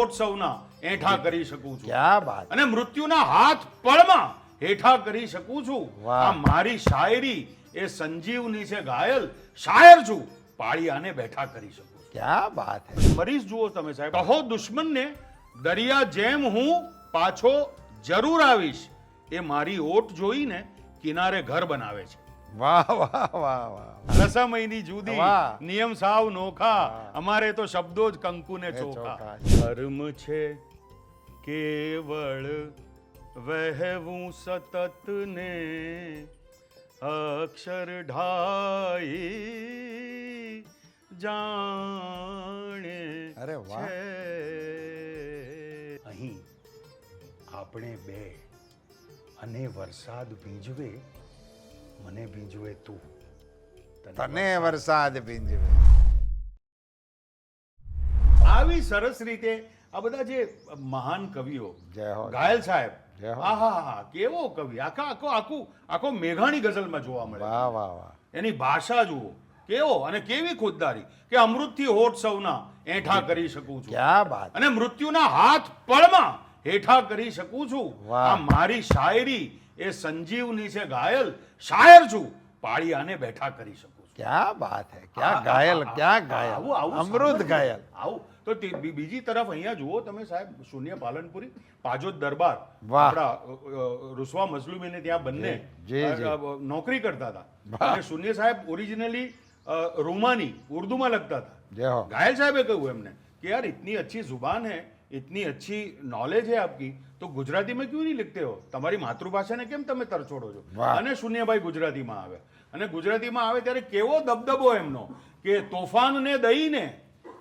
હોઠ સૌના એઠા કરી શકું છું. ક્યા બાત. અને મૃત્યુના હાથ પળમાં હેઠા કરી શકું છું. વાહ. આ મારી શાયરી એ સંજીવની છે ઘાયલ, શાયર છું પાળિયાને બેઠા કરી શકું છું. ક્યા બાત હે. મરીઝ જુઓ તમે સાહેબ. કહો દુશ્મનને દરિયા જેમ હું પાછો જરૂર આવીશ, એ મારી ઓટ જોઈને કિનારે ઘર બનાવે છે. વાહ વાહ વાહ વાહ. રસમયની જુદી, વાહ. નિયમ સાવ નોખા, અમારે તો શબ્દો જ કંકુને ચોખા. ધર્મ છે કેવળ વહેવું સતત ને અક્ષર ઢાઈ જાણે અરે વાહ. છે. અહીં આપણે બે અને વરસાદ ભીંજવે, મને ભીંજવે તું, તને વરસાદ ભીંજવે. આવી સરસ રીતે આ બધા જે મહાન કવિઓ, જય હો. ઘાયલ સાહેબ, જય હો. આહા કેવો કવિ, આખો મેઘાણી ગઝલમાં જોવા મળે. વાહ વાહ વાહ. એની ભાષા જુઓ કેવો, અને કેવી ખુદદારી કે અમૃતથી હોઠ સૌના એઠા કરી શકું છું, ક્યા બાત. અને મૃત્યુના હાથ પળમાં હેઠા કરી શકું છું. વાહ. આ મારી શાયરી એ સંજીવની છે ઘાયલ, શાયર છું પાળિયાને બેઠા કરી શકું છું. ક્યા બાત હે. ક્યા ઘાયલ, ક્યા ઘાયલ. આવું અમૃત સાંભળજો. ઘાયલ. આવું તો બીજી તરફ અહીંયા જુઓ તમે સાહેબ, શૂન્ય પાલનપુરી, પાજોદ દરબાર, વાહ. આપણા રૂસવા મઝલુમીને ત્યાં બંને જી, જી. નોકરી કરતા હતા. વાહ. અને શૂન્ય સાહેબ ઓરિજિનલી રોમાની ઉર્દુમાં લખતા હતા. જય હો. घायल साहब कहूँ हमने कि यार इतनी अच्छी जुबान है, इतनी अच्छी नॉलेज है आपकी, तो गुजराती में क्यों नहीं लिखते हो? તમારી માતૃભાષાને કેમ તમે તરછોડો છો? વાહ. અને શૂન્યભાઈ ગુજરાતીમાં આવે, અને ગુજરાતીમાં આવે ત્યારે કેવો દબદબો એમનો કે તોફાનને દઈને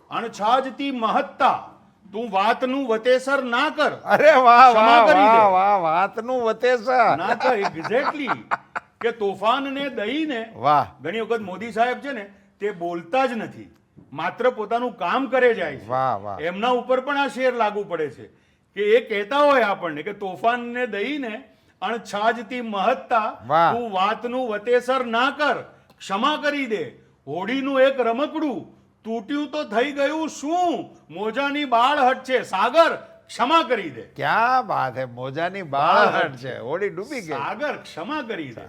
અણછાજતી મહત્તા, તું વાતનું વતેસર ના કર. અરે વાહ ક્ષમા વાહ કરી દે. વાહ વાહ. વાતનું વતેસર. ના કર એક્ઝેક્ટલી કે તોફાનને દઈને. વાહ. ઘણી વખત મોદી સાહેબ છે ને તે બોલતા જ નથી, માત્ર પોતાનું કામ કરે જાય છે. વાહ વાહ. એમના ઉપર પણ આ શેર લાગુ પડે છે કે એ કહેતા હોય આપણને કે તોફાનને દઈને અણછાજતી મહત્તા, વાહ. તું વાતનું વતેસર ના કર, ક્ષમા કરી દે. હોડીનું એક રમકડું તૂટ્યું તો થઈ ગયું શું, મોજાની બાળહટ છે સાગર, ક્ષમા કરી દે. ક્યા બાત હે. મોજાની બાળહટ છે, હોડી ડૂબી ગઈ. સાગર ક્ષમા કરી દે.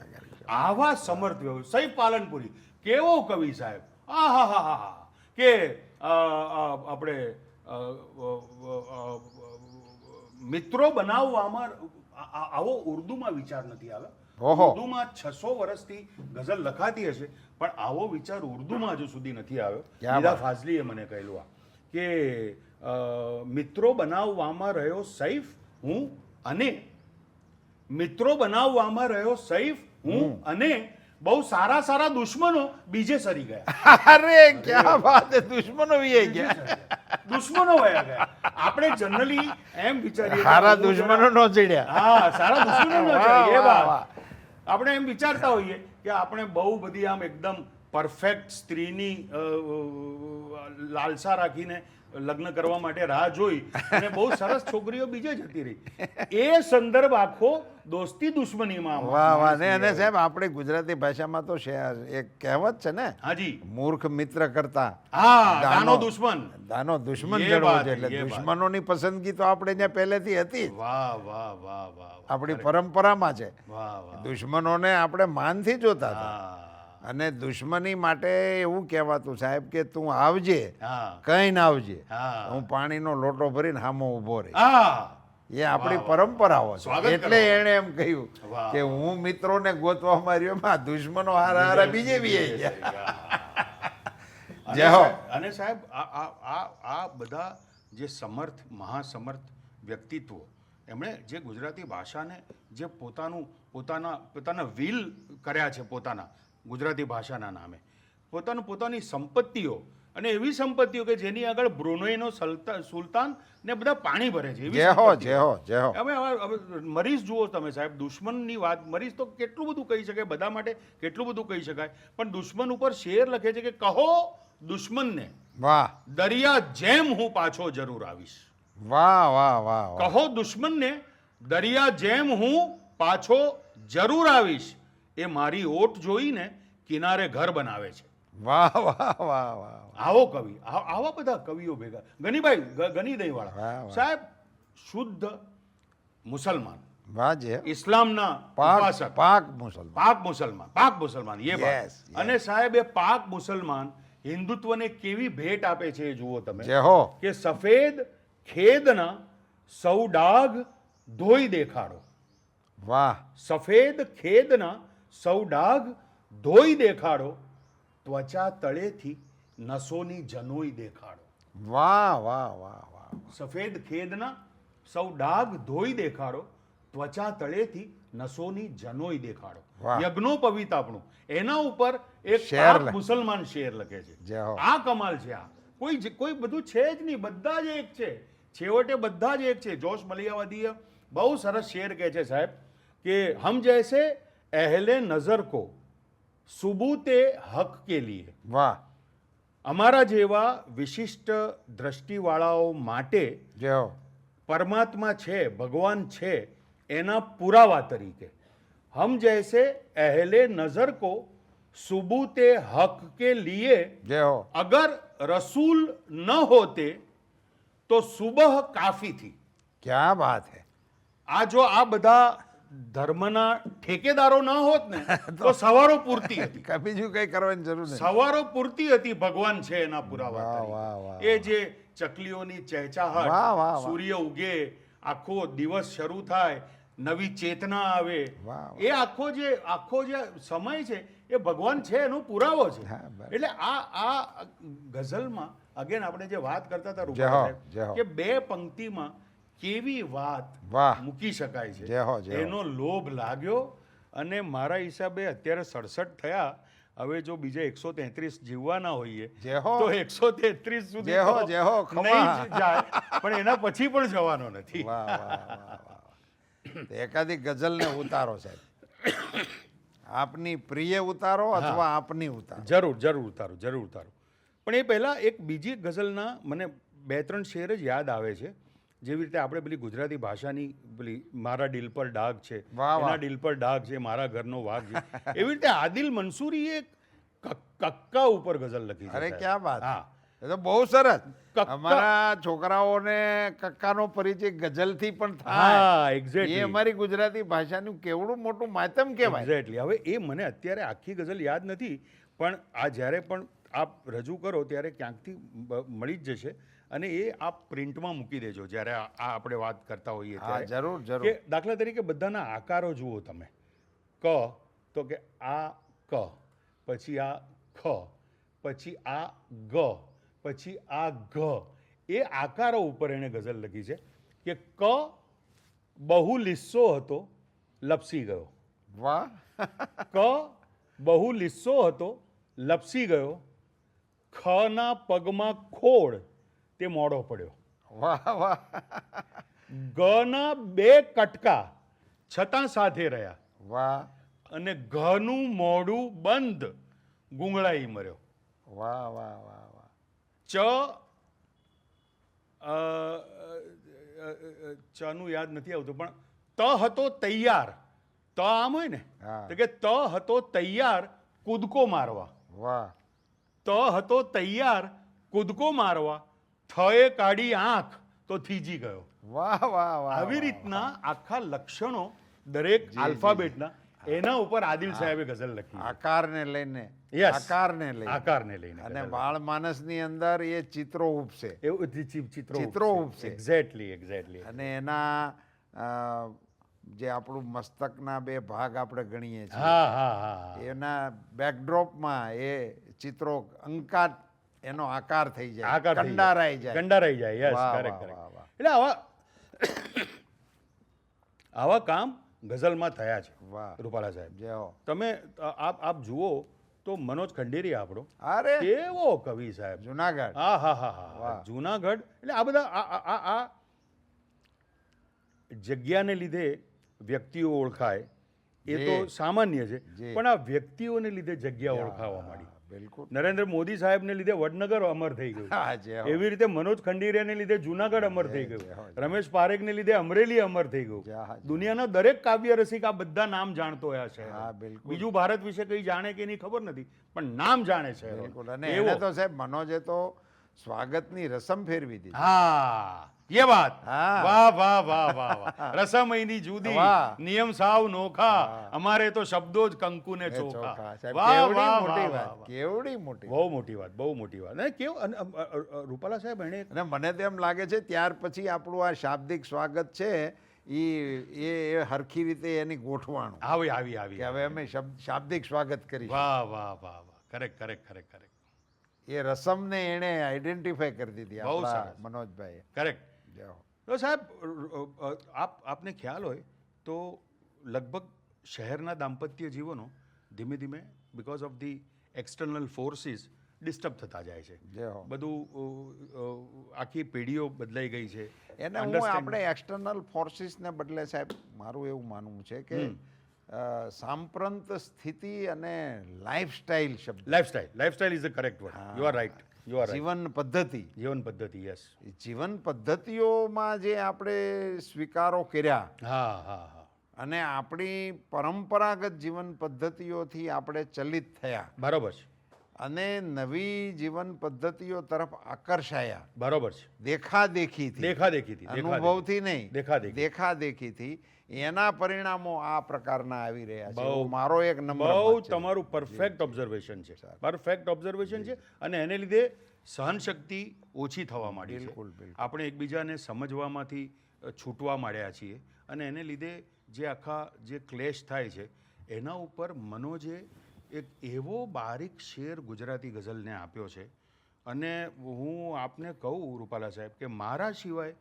આવા સમર્થ સૈફ પાલનપુરી કેવો કવિ સાહેબ. આહાહાહા. કે આપણે મિત્રો બનાવવામાં આવો ઉર્દુમાં વિચાર નથી આવે. ઓહો. ઉર્દુમાં 600 વર્ષથી ગઝલ લખાતી હશે, પણ આવો વિચાર ઉર્દુમાં હજુ સુધી નથી આવ્યો. ક્યા નિદા વાત. ફાઝલીએ મને કહેલું આ કે મિત્રો બનાવવામાં રહ્યો સૈફ હું, અને મિત્રો બનાવવામાં રહ્યો સૈફ હું, અને બહુ સારા સારા દુશ્મનો બીજે સરી ગયા. અરે ક્યા બાત હે. દુશ્મનો વી ગયા. દુશ્મનો વયા ગયા. આપણે જનરલી એમ વિચારીએ કે સારા બહુ જરા- દુશ્મનો નો ચડ્યા. હા, સારા દુશ્મનો ન વાહ, ચાલે, એ વાહ, વાત. આપણે એમ વિચારતા હોઈએ કે આપણે બહુ બધી આમ એકદમ પરફેક્ટ સ્ત્રીની લાલસા રાખીને લગ્ન કરવા માટે રાહ જોઈ અને બહુ સરસ છોકરીઓ બીજે જતી રહી. એ સંદર્ભ આખો દોસ્તી દુશ્મનીમાં વાહ વાહ. ને અને સાહેબ આપણે ગુજરાતી ભાષામાં તો એક કહેવત છે ને, હાજી. મૂર્ખ મિત્ર કરતા હા, દાનો દુશ્મન. દાનો દુશ્મન એ જડવો વાત છે. હે, એટલે એ વાત. દુશ્મનોની પસંદગી તો આપણે ત્યાં પહેલેથી હતી જ. વાહ વાહ વાહ વાહ. આપણી પરંપરામાં છે. વાહ વાહ. દુશ્મનોને આપણે માનથી જોતા હતા. હા અને દુશ્મની માટે એવું કહેવાતું સાહેબ કે તું આવજે, હા કઈ ના આવજે, હા હું પાણીનો લોટો ભરીને સામો ઊભો રહી. હા. એ આપણી વાહ, વાહ. પરંપરાઓ છે. સ્વાગત એટલે કરો. એણે એમ કહ્યું વાહ. કે હું મિત્રોને ગોતવા માર્યો માં દુશ્મનો હારા હારા બીજે બી ગયા. અને જય હો. સાહેબ- અને સાહેબ આ બધા જે સમર્થ મહાસમર્થ વ્યક્તિત્વો, એમણે જે ગુજરાતી ભાષાને જે પોતાના વિલ કર્યા છે, પોતાના ગુજરાતી ભાષાના નામે પોતાની સંપત્તિઓ, અને એવી સંપત્તિઓ કે જેની આગળ બ્રુનેઈનો સુલતાન ને બધા પાણી ભરે છે એવી જય હો સંપત્તિઓ. જય હો જય હો. હવે મરીઝ જુઓ તમે સાહેબ, દુશ્મનની વાત, મરીઝ તો કેટલું બધું કહી શકાય, બધા માટે કેટલું બધું કહી શકાય, પણ દુશ્મન ઉપર શેર લખે છે કે કહો દુશ્મનને વાહ દરિયા જેમ હું પાછો જરૂર આવીશ. વાહ વાહ વાહ વાહ. કહો દુશ્મનને દરિયા જેમ હું પાછો જરૂર આવીશ, એ મારી ઓટ જોઈને કિનારે ઘર બનાવે છે. વાહ વાહ વાહ વાહ આવો કવિ આવા બધા કવિઓ ભેગા ગનીભાઈ ગની વાહ, દહીંવાળા વાહ. સાહેબ શુદ્ધ મુસલમાન વાહ જે ઇસ્લામના પાક ઉપાસક પાક મુસલમાન પાક મુસલમાન એ Yes, બાત yes. અને સાહેબ એ પાક મુસલમાન હિન્દુત્વને કેવી ભેટ આપે છે એ જુઓ તમે જે હો કે સફેદ ખેદના સૌ ડાઘ ધોઈ દેખાડો વાહ સફેદ ખેદના સૌ ડાઘ ધોઈ દેખાડો ત્વચા તળેથી નસોની જનોઈ દેખાડો વાહ વાહ વાહ વાહ સફેદ ખેદના સૌ ડાઘ ધોઈ દેખાડો ત્વચા તળેથી નસોની જનોઈ દેખાડો વાહ. યજ્ઞોપવિત આપણું એના ઉપર એક શેર પાક લે. મુસલમાન શેર લખે છે જય હો. આ કમાલ છે આ કોઈ બધું છે જ નહીં બધા જ એક છે છેવટે બધા જ એક છે જોશ મલિયાવાદીએ બહુ સરસ શેર કહે છે સાહેબ કે હમ જૈસે અહેલે નજર કો સુબૂતે હક કે લીએ વાહ અમારા જેવા વિશિષ્ટ દ્રષ્ટિવાળાઓ માટે જે હો પરમાત્મા છે ભગવાન છે એના પુરાવા તરીકે હમ જૈસે અહેલે નજર को सुबूते हक के लिए જે હો अगर रसूल न होते तो सुबह काफी थी ક્યાં બાત હે આ જો આ બધા ધર્મના ઠેકેદારો ન હોત ને તો સવારો પૂરતી હતી બીજું કઈ કરવાની જરૂર નથી સવારો પૂરતી હતી ભગવાન છે એના પુરાવા વાહ, તરીકે. વાહ, વાહ, એ જે ચકલીઓની ચહેચાહટ વાહ, વાહ, વાહ. સૂર્ય ઉગે આખો દિવસ શરૂ થાય નવી ચેતના આવે વાહ, વાહ. એ આખો જે સમય છે એ ભગવાન છે એનો પુરાવો છે હા, બરાબર. એટલે આ ગઝલમાં અગેન આપણે જે વાત કરતા હતા જય રૂપાલા હો, સાહેબ, જય હો. કે બે પંક્તિમાં કેવી વાત વાહ. મૂકી શકાય છે જય હો, જય હો. એનો લોભ લાગ્યો અને મારા હિસાબે અત્યારે 67 થયા હવે જો બીજા 133 જીવવાના હોઈએ જય હો. તો 133 સુધી જય હો, તો જય હો, ખમા. નહીં જ જાય પણ એના પછી પણ જવાનો નથી વાહ વાહ વાહ વાહ તો એકાદી ગઝલને ઉતારો સાહેબ આપની પ્રિય ઉતારો અથવા આપની ઉતારો જરૂર ઉતારો પણ એ પહેલા એક બીજી ગઝલના મને 2-3 શેર જ યાદ આવે છે જેવી રીતે આપણે પેલી ગુજરાતી ભાષાની પેલી મારા દિલ પર ડાઘ છે વાહ, વાહ. એના દિલ પર ડાઘ છે મારા ઘરનો વાઘ છે એવી રીતે આદિલ મંસૂરીએ કક્કા ઉપર ગઝલ લખી છે અરે સાહેબ. ક્યાં વાત હા એ તો બહુ સરસ કક્કા. અમારા છોકરાઓને કક્કાનો પરિચય ગઝલથી પણ થાય હા એ એક્ઝેક્ટલી અમારી ગુજરાતી ભાષાનું કેવડું મોટું માધ્યમ કહેવાય એક્ઝેક્ટલી હવે એ મને અત્યારે આખી ગઝલ યાદ નથી પણ આ જ્યારે પણ આપ રજૂ કરો ત્યારે ક્યાંકથી મળી જ જશે અને એ આપ પ્રિન્ટમાં મૂકી દેજો જ્યારે આ આપણે વાત કરતા હોઈએ હા ત્યારે જરૂર જરૂર કે દાખલા તરીકે બધાના આકારો જુઓ તમે ક તો કે આ ક પછી આ ખ પછી આ ગ પછી આ ઘ એ આકારો ઉપર એણે ગઝલ લખી છે કે ક બહુ લિસ્સો હતો લપસી ગયો વાહ ક બહુ લિસ્સો હતો લપસી ગયો ખના પગમાં ખોડ તે મોડો પડ્યો વાહ વાહ ગના 2 કટકા છતાં સાથે રહ્યા વાહ અને ઘનું મોઢું બંધ ગુંગળાઈ મર્યો વાહ વાહ વાહ વાહ ચ ચનું યાદ નથી આવતું પણ ત હતો તૈયાર ત આમ હોય ને હા. તો કે ત હતો તૈયાર કૂદકો મારવા વાહ ત હતો તૈયાર કૂદકો મારવા થએ કાઢી આંખ તો થીજી ગયો વાહ વાહ વાહ આવી રીતના આખા લક્ષણો દરેક આલ્ફાબેટના એના ઉપર આદિલ સાહેબે ગઝલ લખી આકારને લઈને Yes. આકારને લઈને આકારને લઈને અને બાળ માનસની અંદર એ ચિત્રો ઉપસે એવું ચિત્રો ઉપસે. એક્ઝેક્ટલી અને એના જે આપણું મસ્તકના 2 ભાગ આપણે ગણીએ છીએ હા એના બેકડ્રોપમાં એ ચિત્રો અંકાત એનો આકાર થઈ જાય આકાર થઈ જાય. કંડારાઈ જાય કંડારાઈ જાય યસ વાહ, કરેક્ટ વાહ, વાહ, વાહ. એટલે આવા કામ ગઝલમાં થયા છે વાહ રૂપાલા સાહેબ જય હો તમે આપ જુઓ તો મનોજ ખંડેરી આપણો અરે કેવો કવિ સાહેબ જુનાગઢ હા વાહ. જુનાગઢ એટલે આ બધા આ જગ્યાને લીધે વ્યક્તિઓ ઓળખાય એ તો જી. સામાન્ય છે જી. પણ આ વ્યક્તિઓને લીધે જગ્યા ઓળખાવા માંડી બિલકુલ. નરેન્દ્ર મોદી સાહેબને લીધે વડનગર અમર થઈ ગયું. હા, જય હો. એવી રીતે મનોજ ખંડેરિયાને લીધે જુનાગઢ અમર થઈ જય ગયું. હો. રમેશ પારેખને લીધે અમરેલી અમર થઈ જય ગયું. હા, જય. દુનિયાના દરેક કાવ્ય રસિક આ બધા નામ જાણતો હોય છે. હા, બિલકુલ. બીજું ભારત વિશે કઈ જાણે કે એની ખબર નથી, પણ નામ જાણે છે. બિલકુલ. અને એવો. એને તો સાહેબ મનોજે તો સ્વાગતની રસમ ફેરવી દીધી. હા, ये बात. हाँ। वाह वाह वाह वाह वाह. રસમયની જુદી, વાહ. નિયમ સાવ નોખા, અમારે તો શબ્દો જ કંકુ ને એ ચોખા. ચોખા. સાહેબ, વાહ કેવડી વાહ મોટી વાહ વાત, વાહ. કેવડી મોટી. બહુ મોટી વાત, બહુ મોટી વાત. અને કેવું રૂપાલા સાહેબ એને અને મને તો એમ લાગે છે ત્યાર પછી આપણું આ શાબ્દિક સ્વાગત છે એ હરખી રીતે એની ગોઠવાણું આવી આવી આવી કે હવે અમે શાબ્દિક સ્વાગત કરીશું. વાહ વાહ વાહ વાહ. કરેક્ટ કરેક્ટ કરેક્ટ કરેક્ટ એ રસમને એણે આઈડેન્ટિફાઈ કરી દીધી બહુ આપણા સરસ. મનોજભાઈએ. કરેક્ટ. જય હો. તો સાહેબ આપને ખ્યાલ હોય તો લગભગ શહેરના દાંપત્ય જીવનો ધીમે ધીમે because of the external forces disturb થતા જાય છે. જય હો. બધું આખી પેઢીઓ બદલાઈ ગઈ છે. એને હું આપણે એક્સટર્નલ ફોર્સિસને બદલે સાહેબ મારું એવું માનવું છે કે સાંપ્રત સ્થિતિ અને લાઈફસ્ટાઈલ શબ્દ lifestyle is the correct word. You are right. જીવન પદ્ધતિ જીવન પદ્ધતિ. યસ. એ જીવન પદ્ધતિઓમાં જે આપણે સ્વીકારો કર્યા હા હા હા. અને આપણી પરંપરાગત જીવન પદ્ધતિઓથી આપણે ચલિત થયા બરોબર છે. અને નવી જીવન પદ્ધતિઓ તરફ આકર્ષાયા બરોબર છે. દેખાદેખીથી દેખાદેખીથી. અનુભવથી નહીં દેખાદેખી. દેખાદેખીથી એના પરિણામો આ પ્રકારના આવી રહ્યા છે બહુ. એવો મારો એક નંબર બહુ મત છે. તમારું પરફેક્ટ ઓબ્ઝર્વેશન છે. પરફેક્ટ ઓબ્ઝર્વેશન છે. અને એને લીધે સહનશક્તિ ઓછી થવા માંડી છે. બિલકુલ, બિલકુલ. આપણે એકબીજાને સમજવામાંથી છૂટવા માંડ્યા છીએ અને એને લીધે જે આખા જે ક્લેશ થાય છે એના ઉપર મનોજે એક એવો બારીક શેર ગુજરાતી ગઝલને આપ્યો છે. અને હું આપને કહું રૂપાલા સાહેબ કે મારા સિવાય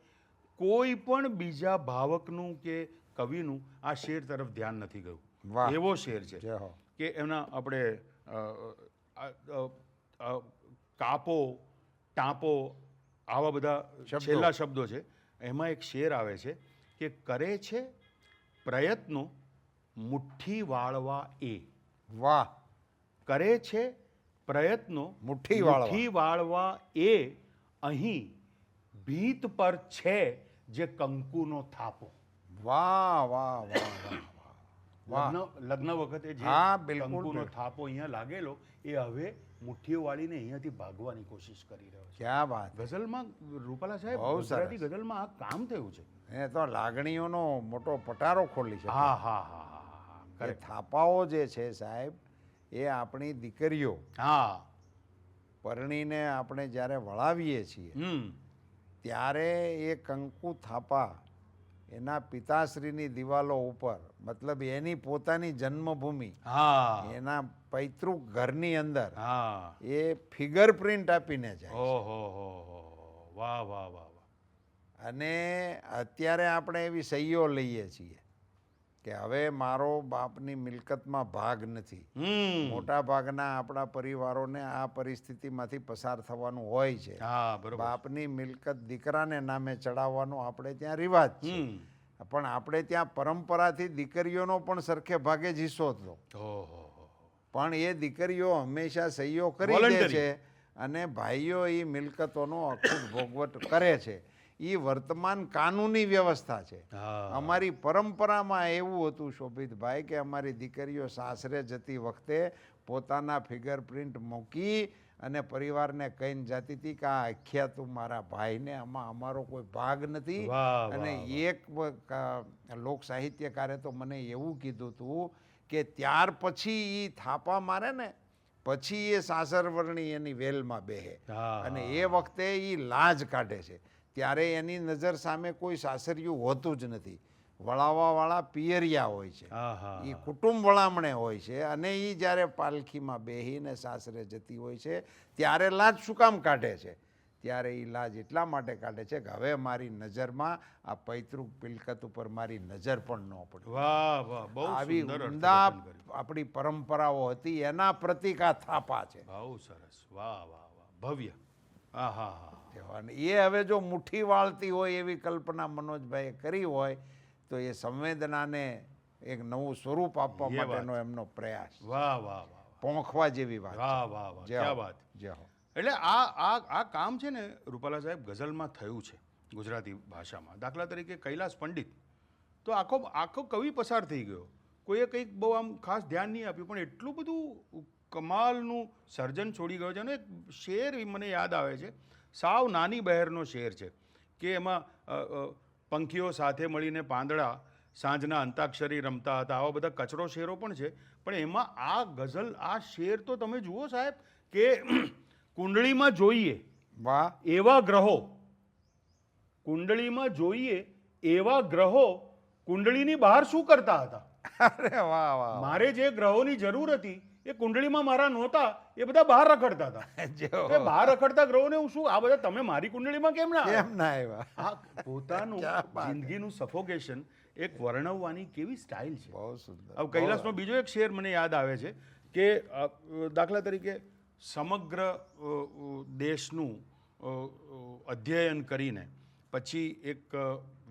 કોઈ પણ બીજા ભાવકનું કે કવિનું આ શેર તરફ ધ્યાન નથી ગયું. વાહ. એવો શેર છે જય હો. કે એમના આપણે કાપો ટાંપો આવા બધા શબ્દો. છેલ્લા શબ્દો છે. એમાં એક શેર આવે છે કે કરે છે પ્રયત્નો મુઠ્ઠી વાળવા એ. વાહ. કરે છે પ્રયત્નો મુઠ્ઠી વાળવા. મુઠ્ઠી વાળવા એ અહીં ભીત પર છે જે કંકુનો થાપો. વાહ વાહ વાહ વાહ વાહ. લગ્ન વખતે જે હા, બિલકુલ, કંકુનો બિલકુલ. થાપો અહીંયા લાગેલો એ હવે મુઠ્ઠીઓ વાળીને અહીંયાથી ભાગવાની કોશિશ કરી રહ્યો છે. ક્યાં વાત. ગઝલમાં રૂપાલા સાહેબ બહુ ગુજરાતી સરસ. ગઝલમાં આ કામ થયું છે. એ તો લાગણીઓનો મોટો પટારો ખોલી છે. હા હા હા હા હા. એ correct. થાપાઓ જે છે સાહેબ એ આપણી દીકરીઓ હા. પરણીને આપણે જ્યારે વળાવીએ છીએ ત્યારે એ કંકુ થાપા એના પિતાશ્રીની દિવાલો ઉપર મતલબ એની પોતાની જન્મભૂમિ હા એના પૈતૃક ઘરની અંદર હા. એ ફિગર પ્રિન્ટ આપીને જાય ઓહો હો હો. વાહ વાહ વાહ વાહ. અને અત્યારે આપણે એવી સહીઓ લઈએ છીએ કે હવે મારો બાપની મિલકતમાં ભાગ નથી. મોટા ભાગના આપણા પરિવારોને આ પરિસ્થિતિમાંથી પસાર થવાનું હોય છે. હા બરોબર. બાપની મિલકત દીકરાને નામે ચડાવવાનો આપણે ત્યાં રિવાજ છે. પણ આપણે ત્યાં પરંપરાથી દીકરીઓનો પણ સરખે ભાગે જ હિસ્સો હતો. ઓહો હો. પણ એ દીકરીઓ હંમેશા સહીઓ કરી દે Voluntary. છે અને ભાઈઓ એ મિલકતોનો અખૂટ ભોગવટ કરે છે. એ વર્તમાન કાનૂની વ્યવસ્થા છે. હા. અમારી પરંપરામાં એવું હતું શોભિતભાઈ કે અમારી દીકરીઓ સાસરે જતી વખતે પોતાના ફિગર પ્રિન્ટ મૂકી અને પરિવારને કહીને જતી હતી કે આ આખ્યા તું મારા ભાઈને આમાં અમારો કોઈ ભાગ નથી. વાહ, અને વાહ, એક લોક સાહિત્યકારે તો મને એવું કીધું હતું કે ત્યાર પછી એ થાપા મારે ને પછી એ સાસરવરણી એની વેલમાં બેહે હા, અને એ વખતે એ લાજ કાઢે છે. ત્યારે એની નજર સામે કોઈ સાસરિયું હોતું જ નથી. વળાવાવાળા પિયરિયા હોય છે. હા હા. એ કુટુંબ વળામણે હોય છે અને એ જ્યારે પાલખીમાં બેહીને સાસરે જતી હોય છે ત્યારે લાજ શું કામ કાઢે છે? ત્યારે એ લાજ એટલા માટે કાઢે છે કે હવે મારી નજરમાં આ પૈતૃક મિલકત ઉપર મારી નજર પણ ન પડે. વાહ વાહ. બહુ આવી સુંદર ઉમદા અર્થઘટન કર્યું. આપણી પરંપરાઓ હતી એના પ્રતિક આ થાપા છે. બહુ સરસ. વાહ વાહ વાહ. ભવ્ય. હા હા હા. અને એ હવે જો મુઠ્ઠી વાળતી હોય એવી કલ્પના મનોજભાઈએ કરી હોય તો એ સંવેદનાને એક નવું સ્વરૂપ આપવા એ વાત. માટેનો એમનો પ્રયાસ. વાહ વાહ વાહ. પોંખવા જેવી વાત વાહ વાહ વાહ જય ક્યા હો, વાત. જય હો. એટલે આ કામ છે ને રૂપાલા સાહેબ ગઝલમાં થયું છે ગુજરાતી ભાષામાં. દાખલા તરીકે કૈલાસ પંડિત તો આખો કવિ પસાર થઈ ગયો, કોઈએ કંઈક બહુ આમ ખાસ ધ્યાન નહીં આપ્યું, પણ એટલું બધું કમાલનું સર્જન છોડી ગયો છે. અને એક શેર મને યાદ આવે છે, સાવ નાની બહેરનો શેર છે કે એમાં પંખીઓ સાથે મળીને પાંદડા સાંજના અંતાક્ષરી રમતા હતા, આવા બધા કચરો શેરો પણ છે. પણ એમાં આ ગઝલ, આ શેર તો તમે જુઓ સાહેબ કે કુંડળીમાં જોઈએ વાહ. એવા ગ્રહો, કુંડળીમાં જોઈએ એવા ગ્રહો કુંડળીની બહાર શું કરતા હતા? અરે વાહ વાહ. મારે જે ગ્રહોની જરૂર હતી એ કુંડળીમાં મારા નહોતા, એ બધા બહાર રખડતા હતા. જય એ હો. બહાર રખડતા ગ્રહોને હું શું, આ બધા તમે મારી કુંડળીમાં કેમ ના આવ્યા? કેમ ના આવ્યા? આ પોતાનું ક્યાં વાત હે. જિંદગીનું સફોકેશન એક વર્ણવવાની કેવી સ્ટાઇલ છે. બહુ સુંદર. હવે કૈલાસનો બીજો એક શેર મને યાદ આવે છે કે દાખલા તરીકે સમગ્ર દેશનું અધ્યયન કરીને પછી એક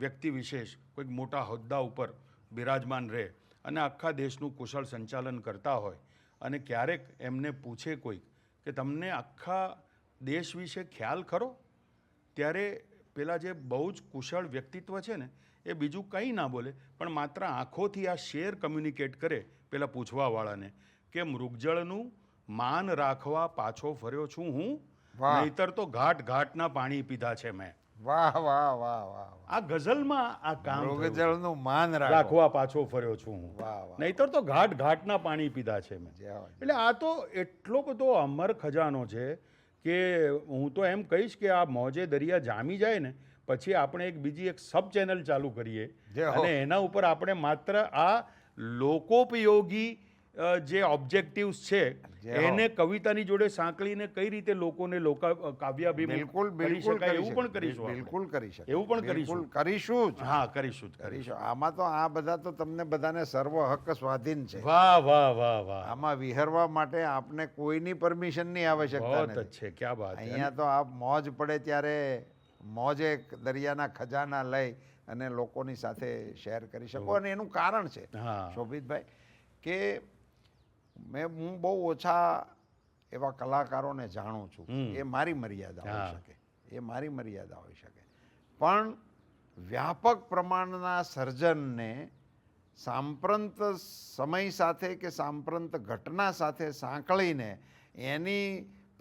વ્યક્તિ વિશેષ કોઈક મોટા હોદ્દા ઉપર બિરાજમાન રહે અને આખા દેશનું કુશળ સંચાલન કરતા હોય, અને ક્યારેક એમને પૂછે કોઈક કે તમને આખા દેશ વિશે ખ્યાલ ખરો, ત્યારે પેલા જે બહુ જ કુશળ વ્યક્તિત્વ છે ને એ બીજું કંઈ ના બોલે, પણ માત્ર આંખોથી આ શેર કમ્યુનિકેટ કરે પેલા પૂછવાવાળાને કે મૃગજળનું માન રાખવા પાછો ફર્યો છું હું, વાહ. નહીતર તો ઘાટ ઘાટના પાણી પીધા છે મેં. વાહ વાહ વાહ વાહ. આ ગઝલમાં આ કામ થયું છે. મૃગજળનું માન રાખો. રાખવા પાછો ફર્યો છું હું, વાહ વાહ. નહીતર તો ઘાટ ઘાટના પાણી પીધા છે મેં. જય હો. એટલે આ તો એટલો બધો અમર ખજાનો છે કે હું તો એમ કહીશ કે આ મોજે દરિયા જામી જાય ને પછી આપણે એક બીજી એક સબ ચેનલ ચાલુ કરીએ જે હો. અને એના ઉપર આપણે માત્ર આ લોકોપયોગી જે ઓબ્જેક્ટિવ્સ છે જે હો. એને કવિતાની જોડે સાંકળીને કઈ રીતે લોકોને કાવ્યાભિમુખ બિલકુલ કરી બિલકુલ શકાય કરી એવું પણ કરીશું આપણે. બિલકુલ કરી શકે. એવું પણ બિલકુલ કરીશું. કરીશું જ. હા કરીશું જ કરીશું. કરીશું. આમાં તો આ બધા તો તમને બધાને સર્વ હક સ્વાધીન છે. વાહ વાહ વાહ વાહ, આમાં વિહરવા માટે આપને કોઈની પરમિશનની આવશ્યકતા બહુત નથી. અચ્છે, ક્યા બાત હે. અહીંયા તો આપ મોજ પડે ત્યારે મોજે દરિયાના ખજાના લઈ અને લોકોની સાથે શેર કરી શકો. અને એનું કારણ છે હા. શોભિતભાઈ કે હું બહુ ઓછા એવા કલાકારોને જાણું છું. એ મારી મર્યાદા હોઈ હા. શકે, એ મારી મર્યાદા હોઈ શકે, પણ વ્યાપક પ્રમાણના સર્જનને સાંપ્રત સમય સાથે કે સાંપ્રત ઘટના સાથે સાંકળીને એની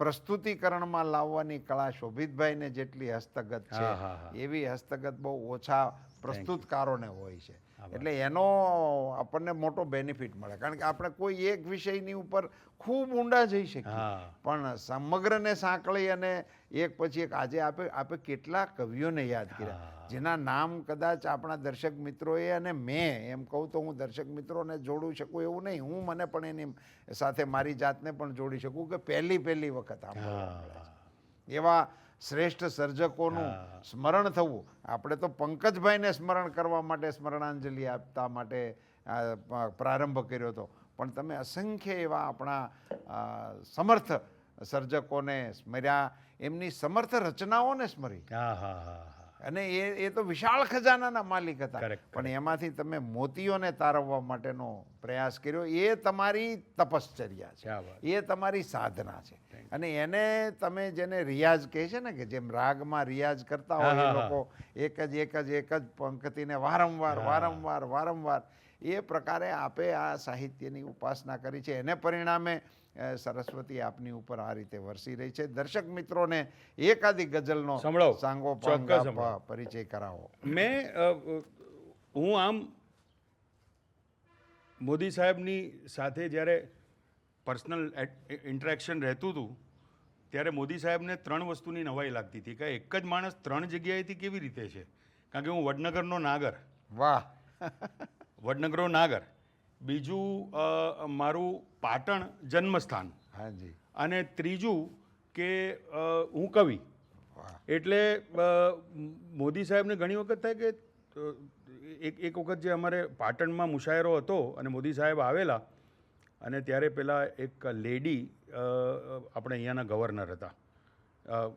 પ્રસ્તુતિકરણમાં લાવવાની કળા શોભિતભાઈને જેટલી હસ્તગત છે હા, હા, હા. એવી હસ્તગત બહુ ઓછા પ્રસ્તુતકારોને હોય છે. આભાર. એટલે એનો આપણને મોટો બેનિફિટ મળે, કારણ કે આપણે કોઈ એક વિષયની ઉપર ખૂબ ઊંડા જઈ શકીએ, હા. પણ સમગ્રને સાંકળી અને એક પછી એક આજે આપણે કેટલા કવિઓને યાદ કર્યા હા. જેના નામ કદાચ આપણા દર્શક મિત્રોએ અને મેં એમ કહું તો હું દર્શક મિત્રોને જોડી શકું એવું નહીં, હું મને પણ એની સાથે મારી જાતને પણ જોડી શકું કે પહેલી વખત સાંભળવા મળે છે. એવા શ્રેષ્ઠ સર્જકોનું હા. સ્મરણ થવું. આપણે તો પંકજભાઈને સ્મરણ કરવા માટે સ્મરણાંજલિ આપતા માટે પ્રારંભ કર્યો હતો, પણ તમે અસંખ્ય એવા આપણા સમર્થ સર્જકોને સ્મર્યા, એમની સમર્થ રચનાઓને સ્મરી. હા હા હા હા. અને એ તો વિશાળ ખજાનાના માલિક હતા. Correct, પણ એમાંથી તમે મોતીઓને તારવવા માટેનો પ્રયાસ કર્યો, એ તમારી તપશ્ચર્યા છે, ક્યા વાત. એ તમારી સાધના છે. અને એને તમે જેને રિયાઝ કહે છે ને, કે જેમ રાગમાં રિયાઝ કરતા હોય હા, એ હા, લોકો એક જ પંક્તિને વારંવાર વારંવાર વારંવાર એ પ્રકારે આપે આ સાહિત્યની ઉપાસના કરી છે. એને પરિણામે સરસ્વતી આપની ઉપર આ રીતે વરસી રહી છે. દર્શક મિત્રોને એકાદી ગઝલનો સંભળાવો. સાંગો ચોક્કસ પાંગ સંભળાવો. પરિચય કરાવો. હું આમ મોદી સાહેબની સાથે જ્યારે પર્સનલ ઇન્ટરેક્શન રહેતું હતું ત્યારે મોદી સાહેબને 3 વસ્તુની નવાઈ લાગતી હતી કે એક જ માણસ 3 જગ્યાએથી કેવી રીતે છે. કારણ કે હું વડનગરનો નાગર, વાહ. વડનગરનો નાગર, બીજું મારું પાટણ જન્મસ્થાન, હાજી. અને ત્રીજું કે હું કવિ. વાહ. એટલે મોદી સાહેબને ઘણી વખત થાય કે એક વખત જે અમારે પાટણમાં મુશાયરો હતો અને મોદી સાહેબ આવેલા, અને ત્યારે પેલા એક લેડી આપણે અહીંયાના ગવર્નર હતા,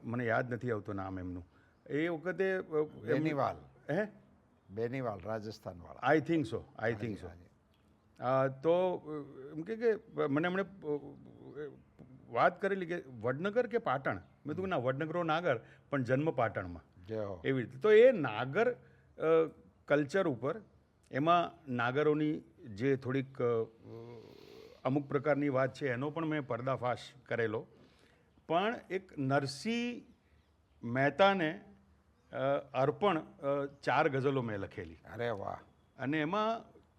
મને યાદ નથી આવતું નામ એમનું, એ વખતે બેનીવાલ. હે બેનીવાલ રાજસ્થાન વાળા. I think so. તો એમ કે મને એમણે વાત કરેલી કે વડનગર કે પાટણ, મેં કીધું ના, વડનગરો નાગર પણ જન્મ પાટણમાં, જય હો. એવી રીતે. તો એ નાગર કલ્ચર ઉપર, એમાં નાગરોની જે થોડીક અમુક પ્રકારની વાત છે એનો પણ મેં પર્દાફાશ કરેલો. પણ એક નરસિંહ મહેતાને અર્પણ 4 ગઝલો મેં લખેલી, અરે વાહ. અને એમાં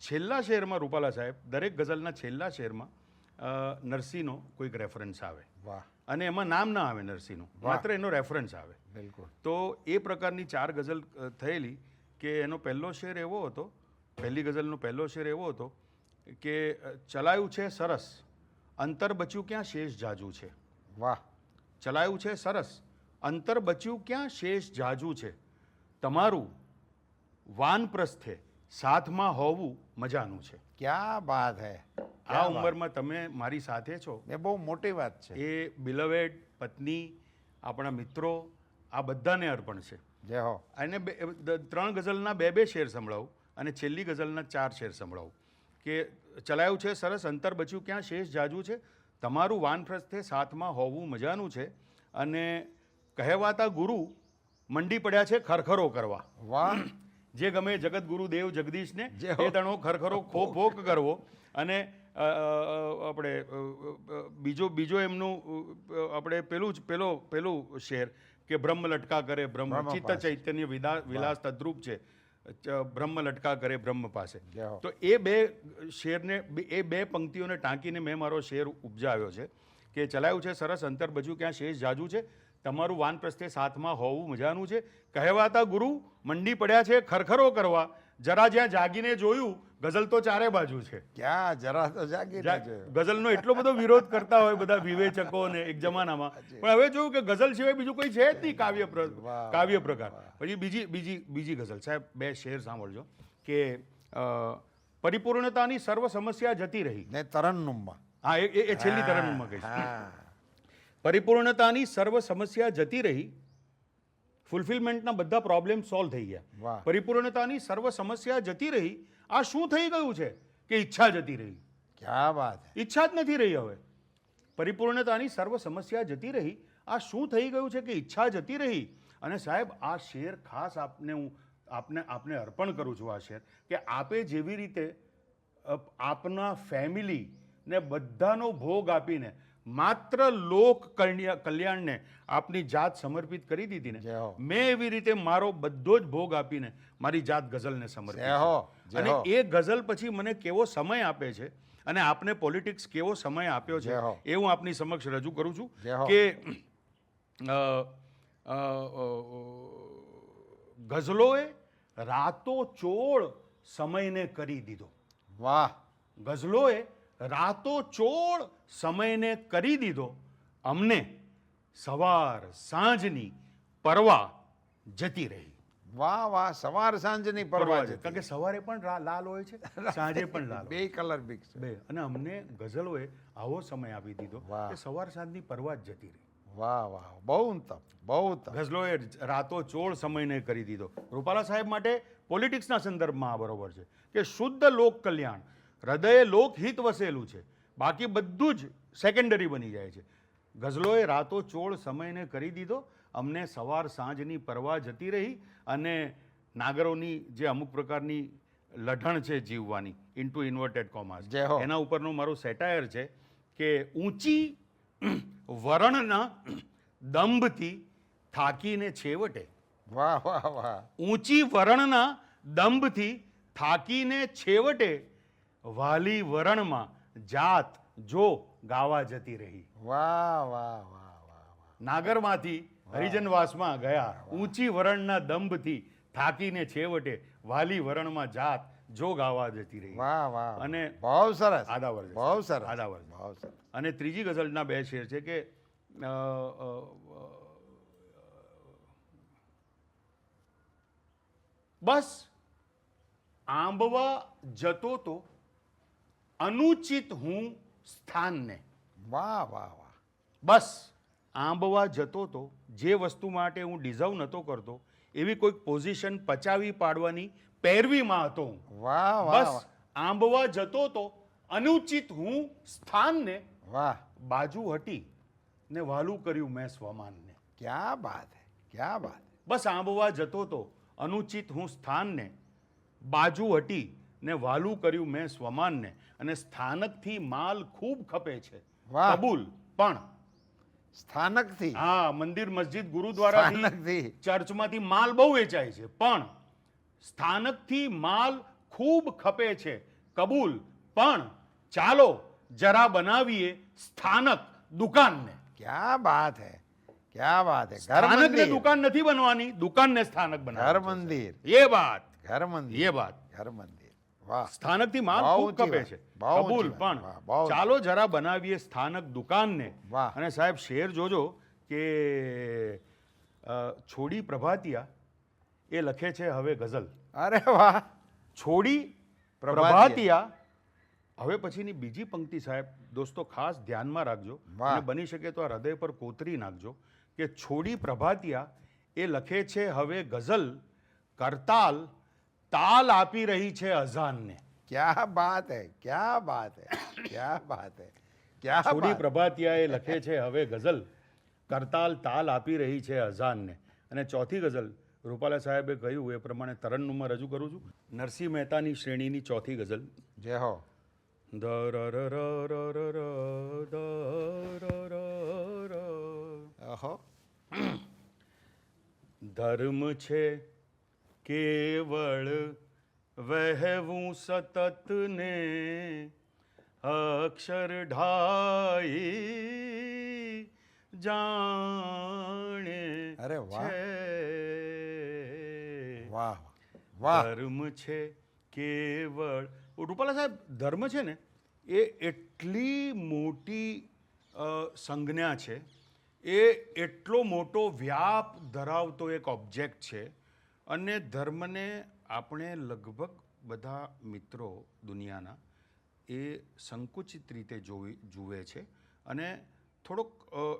છેલ્લા શેરમાં રૂપાલા સાહેબ, દરેક ગઝલના છેલ્લા શેરમાં નરસિંહનો કોઈક રેફરન્સ આવે, વાહ. અને એમાં નામ ના આવે નરસિંહનું, માત્ર એનો રેફરન્સ આવે. બિલકુલ. તો એ પ્રકારની 4 ગઝલ થયેલી કે એનો પહેલો શેર એવો હતો, પહેલી ગઝલનો પહેલો શેર એવો હતો કે ચલાયું છે સરસ, અંતર બચ્યું ક્યાં શેષ જાજુ છે. વાહ. ચલાયું છે સરસ, અંતર બચ્યું ક્યાં શેષ જાજુ છે, તમારું વાનપ્રસ્થે સાથમાં હોવું મજાનું છે. ક્યાં બાત હે. આ ઉંમરમાં તમે મારી સાથે છો, એ બહુ મોટી વાત છે. એ બિલવેડ પત્ની, આપણા મિત્રો, આ બધાને અર્પણ છે. જય હો. અને 3 ગઝલના 2 શેર સંભળાવું અને છેલ્લી ગઝલના 4 શેર સંભળાવું કે ચલાયું છે સરસ, અંતર બચ્યું ક્યાં શેષ જાજુ છે, તમારું વાનપ્રસ્થે સાથમાં હોવું મજાનું છે, અને કહેવાતા ગુરુ મંડી પડ્યા છે ખરખરો કરવા. વાહ. જે ગમે જગતગુરુ દેવ જગદીશને જય હો. એ તણો ખરખરો ફોક કરવો. અને આપણે બીજો એમનું આપણે પેલું શેર કે બ્રહ્મ લટકા કરે બ્રહ્મ, ચિત્ત ચૈતન્ય વિલાસ તદ્રુપ છે, બ્રહ્મ લટકા કરે બ્રહ્મ પાસે. જય હો. તો એ 2 શેરને, એ 2 પંક્તિઓને ટાંકીને મેં મારો શેર ઉપજાવ્યો છે કે ચલાયું છે સરસ, અંતર બચ્યું ક્યાં શેષ જાજુ છે, તમારું વાનપ્રસ્થે સાથમાં હોવું મજાનું છે, કહેવાતા ગુરુ મંડી પડ્યા છે ખરખરો કરવા, જરા જ્યાં જાગીને જોયું ગઝલ તો 4 બાજુ છે. ક્યાં જરા તો જાગી ગઝલનો એટલો બધો વિરોધ કરતા હોય બધા વિવેચકો ને એક જમાનામાં, પણ હવે જોયું કે ગઝલ સિવાય બીજું કોઈ છે જ નહીં કાવ્ય પ્રકાર. પછી બીજી ગઝલ, સાહેબ 2 શેર સાંભળજો કે પરિપૂર્ણતાની સર્વ સમસ્યા જતી રહી. ને તરન્નુમમાં. હા, એ છેલ્લી તરન્નુમમાં કહીશ. પરિપૂર્ણતાની સર્વ સમસ્યા જતી રહી, ફૂલફિલમેન્ટના બધા પ્રોબ્લેમ સોલ્વ થઈ ગયા. વાહ. પરિપૂર્ણતાની સર્વ સમસ્યા જતી રહી, આ શું થઈ ગયું છે કે ઈચ્છા જતી રહી. ક્યાં વાત હે. ઈચ્છા જ નથી રહી હવે. પરિપૂર્ણતાની સર્વ સમસ્યા જતી રહી, આ શું થઈ ગયું છે કે ઈચ્છા જતી રહી. અને સાહેબ, આ શેર ખાસ આપને અર્પણ કરું છું. આ શેર કે આપે જેવી રીતે આપના ફેમિલી ને બધાનો ભોગ આપીને માત્ર લોક કલ્યાણને આપની જાત સમર્પિત કરી દીધી ને, મેં એવી રીતે મારો બધો જ ભોગ આપીને મારી જાત ગઝલને સમર્પિત. અને એ ગઝલ પછી મને કેવો સમય આપે છે અને આપને પોલિટિક્સ કેવો સમય આપ્યો છે એ હું આપની સમક્ષ રજૂ કરું છું કે ગઝલોએ રાતો ચોળ સમયને કરી દીધો. વાહ. ગઝલોએ રાતો ચોળ સમયને કરી દીધો, અમને સવાર સાંજની પરવા જતી રહી. વાહ વાહ. સવાર સાંજની પરવા જતી. કારણ કે સવારે પણ લાલ હોય છે, સાંજે પણ લાલ. 2 કલર મિક્સ. અને અમને ગઝલોએ આવો સમય આપી દીધો કે સવાર સાંજની પરવા જ જતી રહી. વાહ વાહ. બહુ ઉત્તમ, બહુ ઉત્તમ. ગઝલોએ રાતો ચોળ સમયને કરી દીધો. રૂપાલા સાહેબ માટે પોલિટિક્સના સંદર્ભમાં આ બરોબર છે કે શુદ્ધ લોક કલ્યાણ, હૃદયે લોકહિત વસેલું છે, બાકી બધું જ સેકન્ડરી બની જાય છે. ગઝલોએ રાતો ચોળ સમયને કરી દીધો, અમને સવાર સાંજની પરવા જતી રહી. અને નાગરોની જે અમુક પ્રકારની લઢણ છે જીવવાની, ઇન્ટુ ઇન્વર્ટેડ કોમાસ, એના ઉપરનું મારું સેટાયર છે કે ઊંચી વરણના દંભથી થાકીને છેવટે. વાહ વાહ વાહ. ઊંચી વરણના દંભથી થાકીને છેવટે, વાલી વરણમાં જાત જો ગાવા જતી રહી. વાહ વાહ વાહ વાહ. નાગરમાંથી હરિજનવાસમાં ગયા, ઊંચી વરણના દંભથી થાકીને છેવટે, વાલી વરણમાં જાત જો ગાવા જતી રહી. વાહ વાહ. અને બહુ સરસ. આદાવર, બહુ સરસ. આદાવર. બહુ સરસ. અને ત્રીજી ગઝલના 2 શેર છે કે બસ આંબવા જતો તો અનુચિત હું સ્થાનને. વાહ વાહ વાહ. બસ આંબવા જતો તો, જે વસ્તુ માટે હું ડિઝર્વ નહોતો કરતો એવી કોઈક પોઝિશન પચાવી પાડવાની પેરવીમાં હતો હું. વાહ વાહ. બસ આંબવા જતો તો અનુચિત હું સ્થાનને વાહ, બાજુ હટી ને વાલું કર્યું મેં સ્વમાનને. ક્યા બાત હે, ક્યા બાત હે. બસ આંબવા જતો તો અનુચિત હું સ્થાનને બાજુ હટી ને વાલું કર્યું મેં સ્વમાનને. અને સ્થાનકથી માલ ખૂબ ખપે છે, વાહ. કબૂલ પણ સ્થાનકથી, હા, મંદિર મસ્જિદ ગુરુદ્વારાથી સ્થાનકથી. ચર્ચમાંથી માલ બહુ વેચાય છે, પણ સ્થાનકથી માલ ખૂબ ખપે છે, કબૂલ પણ ચાલો જરા બનાવીએ સ્થાનક દુકાનને. ક્યા બાત હે, ક્યા બાત હે. ઘર સ્થાનકને મંદિર, દુકાન નથી બનવાની, દુકાનને સ્થાનક ઘર બનાવવાની મંદિર, એ વાત, ઘર મંદિર, એ વાત. ઘર મંદિર. વાહ, સ્થાનકથી માલ બહુ ખૂબ ઊંચી ખપે વાત, છે, બહુ કબૂલ ઊંચી વાત, પણ વાહ, બહુ. ચાલો જરા બનાવીએ સ્થાનક દુકાનને. વાહ. અને સાહેબ શેર જોજો કે છોડી પ્રભાતિયા એ લખે છે હવે ગઝલ. અરે વાહ. છોડી પ્રભાતિયા. પ્રભાતિયા હવે પછીની બીજી પંક્તિ સાહેબ દોસ્તો ખાસ ધ્યાનમાં રાખજો વાહ. અને બની શકે તો આ હૃદય પર કોતરી નાખજો કે છોડી પ્રભાતિયા એ લખે છે હવે ગઝલ, કરતાલ તાલ આપી રહી છે અઝાનને. ક્યા બાત હે, ક્યા બાત હે, ક્યા બાત હે, ક્યા છોડી બાત. પ્રભાતિયા એ લખે છે હવે ગઝલ, કરતાલ તાલ આપી રહી છે અઝાનને. અને ચોથી ગઝલ રૂપાલા સાહેબે કહ્યું એ પ્રમાણે તરન્નુમમાં રજૂ કરું છું. નરસિંહ મહેતાની શ્રેણીની ચોથી ગઝલ. જય હો. ઓહો. ધર્મ છે કેવળ વહેવું સતત ને અક્ષર ઢાઈ જાણે અરે વાહ. છે. વાહ વાહ. ધર્મ છે કેવળ, રૂપાલા સાહેબ ધર્મ છે ને એ એટલી મોટી સંજ્ઞા છે, એ એટલો મોટો વ્યાપ ધરાવતો એક ઓબ્જેક્ટ છે. અને ધર્મને આપણે લગભગ બધા મિત્રો દુનિયાના એ સંકુચિત રીતે જુએ છે અને થોડોક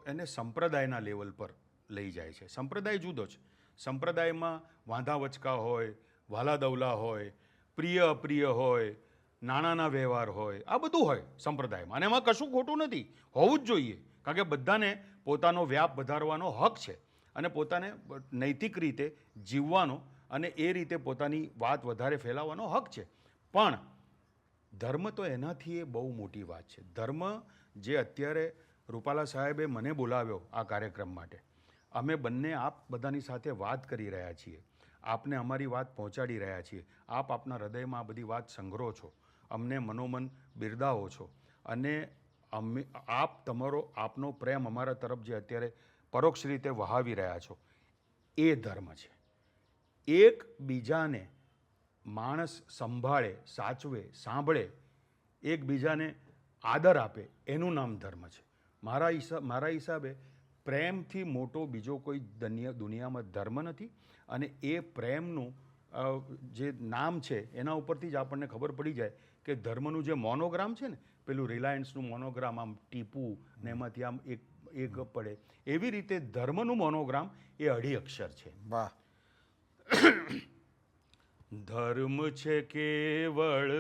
એને સંપ્રદાયના લેવલ પર લઈ જાય છે. સંપ્રદાય જુદો છે. સંપ્રદાયમાં વાંધા વચકા હોય, વાલા દવલા હોય, પ્રિય અપ્રિય હોય, નાણાંના વ્યવહાર હોય, આ બધું હોય સંપ્રદાયમાં. અને એમાં કશું ખોટું નથી, હોવું જ જોઈએ, કારણ કે બધાને પોતાનો વ્યાપ વધારવાનો હક છે અને પોતાને નૈતિક રીતે જીવવાનો અને એ રીતે પોતાની વાત વધારે ફેલાવવાનો હક છે. પણ ધર્મ તો એનાથી એ બહુ મોટી વાત છે. ધર્મ જે અત્યારે રૂપાલા સાહેબે મને બોલાવ્યો આ કાર્યક્રમ માટે, અમે બંને આપ બધાની સાથે વાત કરી રહ્યા છીએ, આપને અમારી વાત પહોંચાડી રહ્યા છીએ, આપ આપના હૃદયમાં આ બધી વાત સંગ્રહો છો, અમને મનોમન બિરદાવો છો અને આપનો પ્રેમ અમારા તરફ જે અત્યારે પરોક્ષ રીતે વહાવી રહ્યા છો, એ ધર્મ છે. એકબીજાને માણસ સંભાળે, સાચવે, સાંભળે, એકબીજાને આદર આપે, એનું નામ ધર્મ છે. મારા હિસાબે પ્રેમથી મોટો બીજો કોઈ દુનિયામાં ધર્મ નથી. અને એ પ્રેમનું જે નામ છે એના ઉપરથી જ આપણને ખબર પડી જાય કે ધર્મનું જે મોનોગ્રામ છે ને, પેલું રિલાયન્સનું મોનોગ્રામ આમ ટીપું ને એમાંથી આમ એક પડે, એવી રીતે ધર્મનું મોનોગ્રામ એ 2 અક્ષર છે. વાહ. ધર્મ છે કેવળ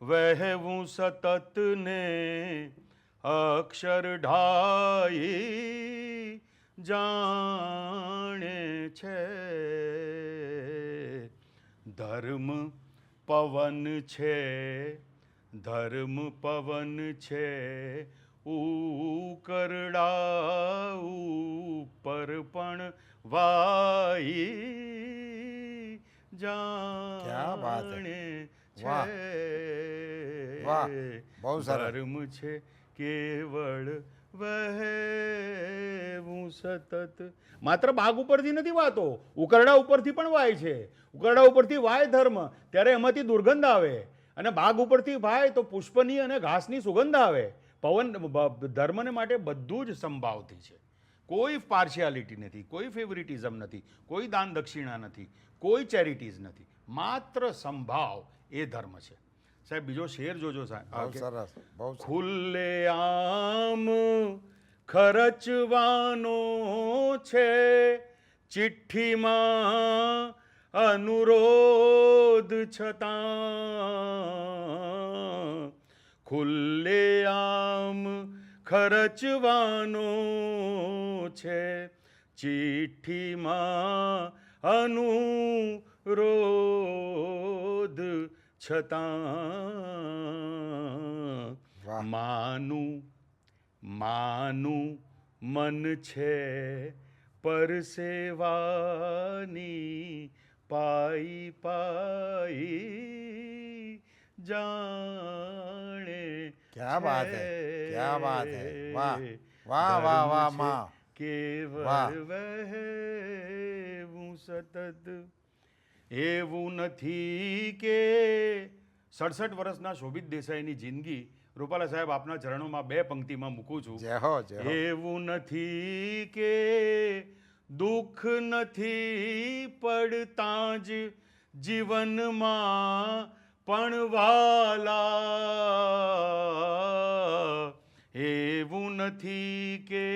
વહેવું સતત ને અક્ષર ઢાઈ જાણે છે. ધર્મ પવન છે, ધર્મ પવન છે, ઉકરડા ઉપર પણ વાઈ ક્યા બાત હે. જાણે વાહ. વાહ. બહુ છે. સરસ. ધર્મ છે કેવળ વહેવું સતત. માત્ર બાગ ઉપરથી નથી વાતો, ઉકરડા ઉપરથી પણ વાય છે. ઉકરડા ઉપરથી વાય ધર્મ ત્યારે એમાંથી દુર્ગંધ આવે, અને બાગ ઉપરથી વાય તો પુષ્પની અને ઘાસની સુગંધ આવે. ધર્મને માટે બધું જ સંભાવથી છે. કોઈ પાર્શિયાલિટી નથી, કોઈ ફેવરિટિઝમ નથી, કોઈ દાન દક્ષિણા નથી, કોઈ ચેરિટીઝ નથી, માત્ર સંભાવ એ ધર્મ છે. સાહેબ બીજો શેર જોજો બહુ સાહેબ. સરસ, બહુ સરસ. ખુલ્લે આમ ખર્ચવાનો છે, ચિઠ્ઠીમાં અનુરોધ છતાં ખુલ્લે આમ ખર્ચવાનો છે ચિઠ્ઠીમાં અનુરોધ છતાં વાહ. માનું મન છે પરસેવાની પાઈ પાઈ જાણે ક્યા બાત હે, ક્યા બાત હે. વાહ. છે. વાહ, વાહ, વાહ, ધર્મ છે માં. કેવળ વાહ. વહેવું સતત. એવું નથી કે 67 વર્ષના શોભિત દેસાઈની જિંદગી રૂપાલા સાહેબ આપના ચરણોમાં 2 પંક્તિમાં મૂકું છું. જય હો, જય હો. એવું નથી કે દુઃખ નથી પડતા જ જીવનમાં પણ વાલા. એવું નથી કે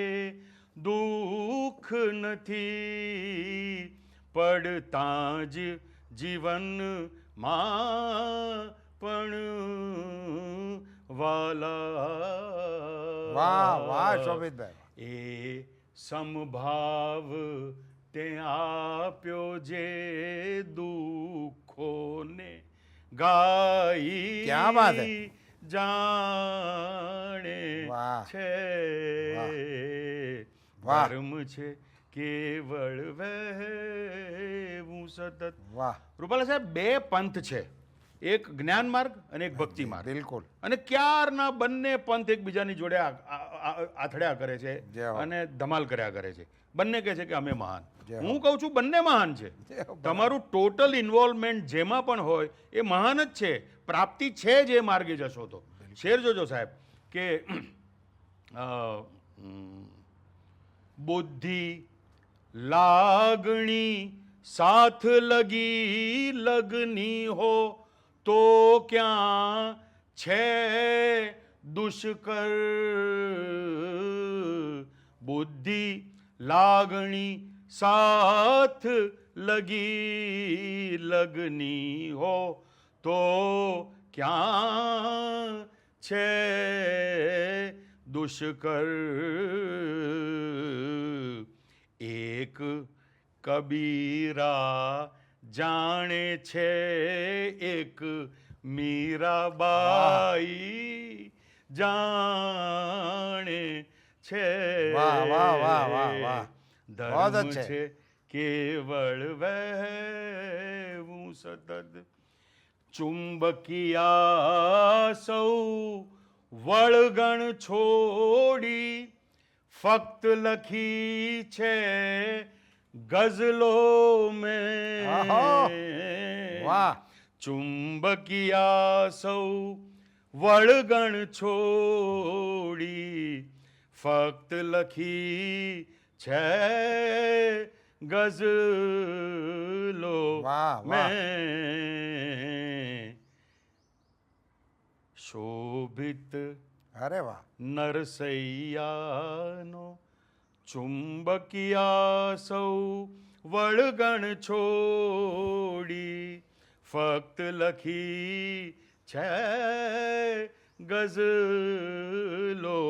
દુઃખ નથી પડતા જ જીવનમાં પણ વાલા. વાહ, વાહ, શોભિતભાઈ. એ સમભાવ તે આપ્યો જે દુઃખોને ગાઈ ક્યા બાત હે. જાણે વાહ. છે વાહ. ધર્મ છે કેવળ વહેવું સતત. વાહ. રૂપાલા સાહેબ 2 પંથ છે, એક જ્ઞાન માર્ગ અને એક ભક્તિ માર્ગ. બિલકુલ. અને ક્યારના બંને પંથ એકબીજાની જોડે આથડ્યા કરે છે જય હો. અને ધમાલ કર્યા કરે છે. બંને કહે છે કે અમે મહાન. જય હો. હું કહું છું બંને મહાન છે. જય હો. તમારું ટોટલ ઇન્વોલ્વમેન્ટ જેમાં પણ હોય એ મહાન જ છે. પ્રાપ્તિ છે જ એ માર્ગે જશો તો. શેર જોજો સાહેબ કે બુદ્ધિ લાગણી સાથ લગી લગની હો તો ક્યાં છે દુષ્કર. બુદ્ધિ લાગણી સાથ લગી લગની હો તો ક્યાં છે દુષ્કર. એક કબીરા જાણે છે એક મીરાબાઈ જાણે છે. વાહ, વાહ, વાહ, વાહ, વાહ. બહોત ધર્મ અચ્છે. છે કેવળ વહેવું સતત. ચુંબકિયા સૌ વળગણ છોડી ફક્ત લખી છે ગઝલો આહો. મેં. વાહ. ચુંબકિયા સૌ વળગણ છોડી ફક્ત લખી છે ગઝલો વાહ, વાહ. મેં. શોભિત અરે વાહ. નરસૈયાનો ચુંબકિયા સૌ વળગણ છોડી ફક્ત લખી છે ગઝલો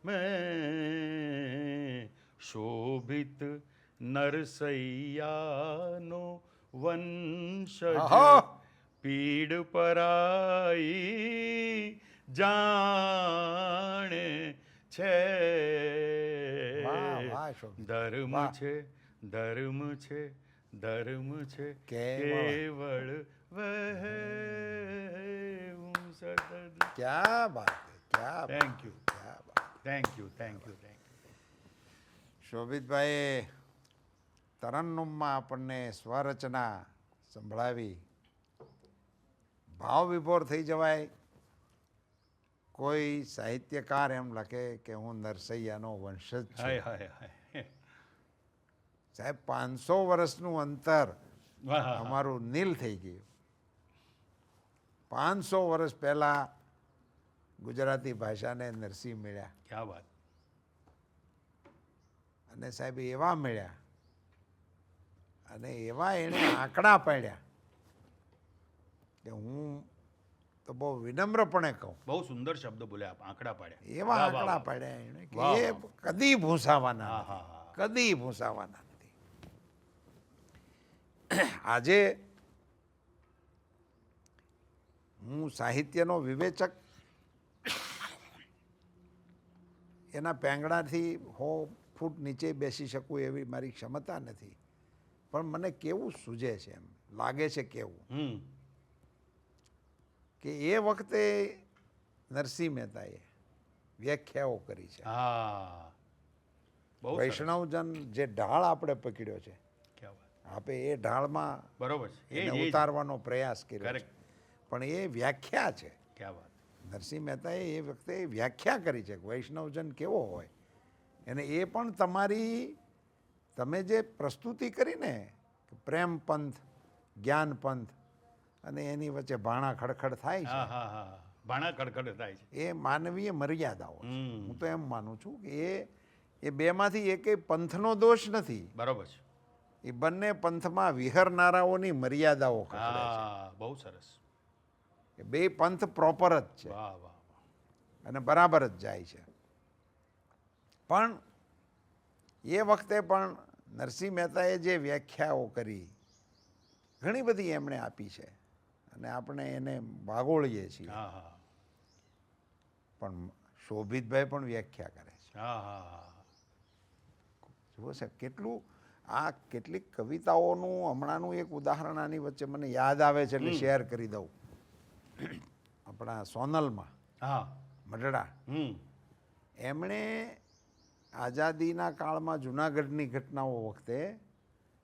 મેં. શોભિત નરસૈયાનો વંશજ આહો. પીડ પરાઈ જાણે છે. વાહ, વાહ, શોભિત. ધર્મ વાહ. છે ધર્મ છે ધર્મ છે કેવળ. કેવળ વહેવું સતત. ક્યા બાત હે, ક્યા બાત. થેન્ક યુ ક્યા બાત. Thank you thank you thank you. શોભિતભાઈએ તરન્નુમમાં આપણને સ્વરચના સંભળાવી. ભાવ વિભોર થઈ જવાય. કોઈ સાહિત્યકાર એમ લખે કે હું નરસૈયાનો વંશજ છું. હાય હાય હાય. સાહેબ 500 વર્ષનું અંતર વાહ. અમારું નીલ થઈ ગયું. 500 વર્ષ પહેલા ગુજરાતી ભાષાને નરસિંહ મળ્યા ક્યા વાત. અને સાહેબ એવા મળ્યા અને એવા એણે આંકડા પાડ્યા કે હું તો બહુ વિનમ્રપણે કહું, બહુ સુંદર શબ્દ બોલ્યા આપ, આંકડા પાડ્યા. એવા વાહ, વાહ, આંકડા વાહ. પાડ્યા એણે કે વાહ, એ કદી ભૂંસાવાના હા, નથી. હા, હા. કદી ભૂંસાવાના નથી. આજે હું સાહિત્યનો વિવેચક એના પેંગડાથી 100 ફૂટ નીચે બેસી શકું એવી મારી ક્ષમતા નથી, પણ મને કેવું સૂઝે છે, એમ લાગે છે કેવું હમ. કે એ વખતે નરસિંહ મહેતાએ વ્યાખ્યાઓ કરી છે. હા, બહુ સરસ. વૈષ્ણવજન જે ઢાળ આપણે પકડ્યો છે, ક્યાં વાત. આપણે એ ઢાળમાં બરોબર છે. એને એ જ. ઉતારવાનો પ્રયાસ કર્યો છે. Correct. પણ એ વ્યાખ્યા છે. ક્યાં વાત. નરસિંહ મહેતાએ એ વખતે વ્યાખ્યા કરી છે કે વૈષ્ણવજન કેવો હોય, અને એ પણ તમારી તમે જે પ્રસ્તુતિ કરીને કે પ્રેમ પંથ, જ્ઞાન પંથ, અને એની વચ્ચે ભાણા ખડખડ થાય હા, છે, હા, હા. ભાણા કડકડ થાય છે. એ માનવીય મર્યાદાઓ છે. હમ. હું તો એમ માનું છું કે એ બેમાંથી એકેય પંથનો દોષ નથી, બરોબર છે. એ બંને પંથમાં વિહરનારાઓની મર્યાદાઓ ખસડે છે. હા, બહુ સરસ. એ બે પંથ પ્રોપર જ છે વાહ, વાહ, વાહ. અને બરાબર જ જાય છે. પણ એ વખતે પણ નરસિંહ મહેતાએ જે વ્યાખ્યાઓ કરી, ઘણી બધી એમણે આપી છે અને આપણે એને વાગોળીએ છીએ. હા, હા, પણ શોભિતભાઈ પણ વ્યાખ્યા કરે છે. હા, હા, હા. જુઓ સાહેબ, કેટલું આ કેટલીક કવિતાઓનું હમણાંનું એક ઉદાહરણ આની વચ્ચે મને યાદ આવે છે એટલે શેર કરી દઉં. આપણા સોનલમાં હા. મઢડા, હમ. એમણે આઝાદીના કાળમાં જુનાગઢની ઘટનાઓ વખતે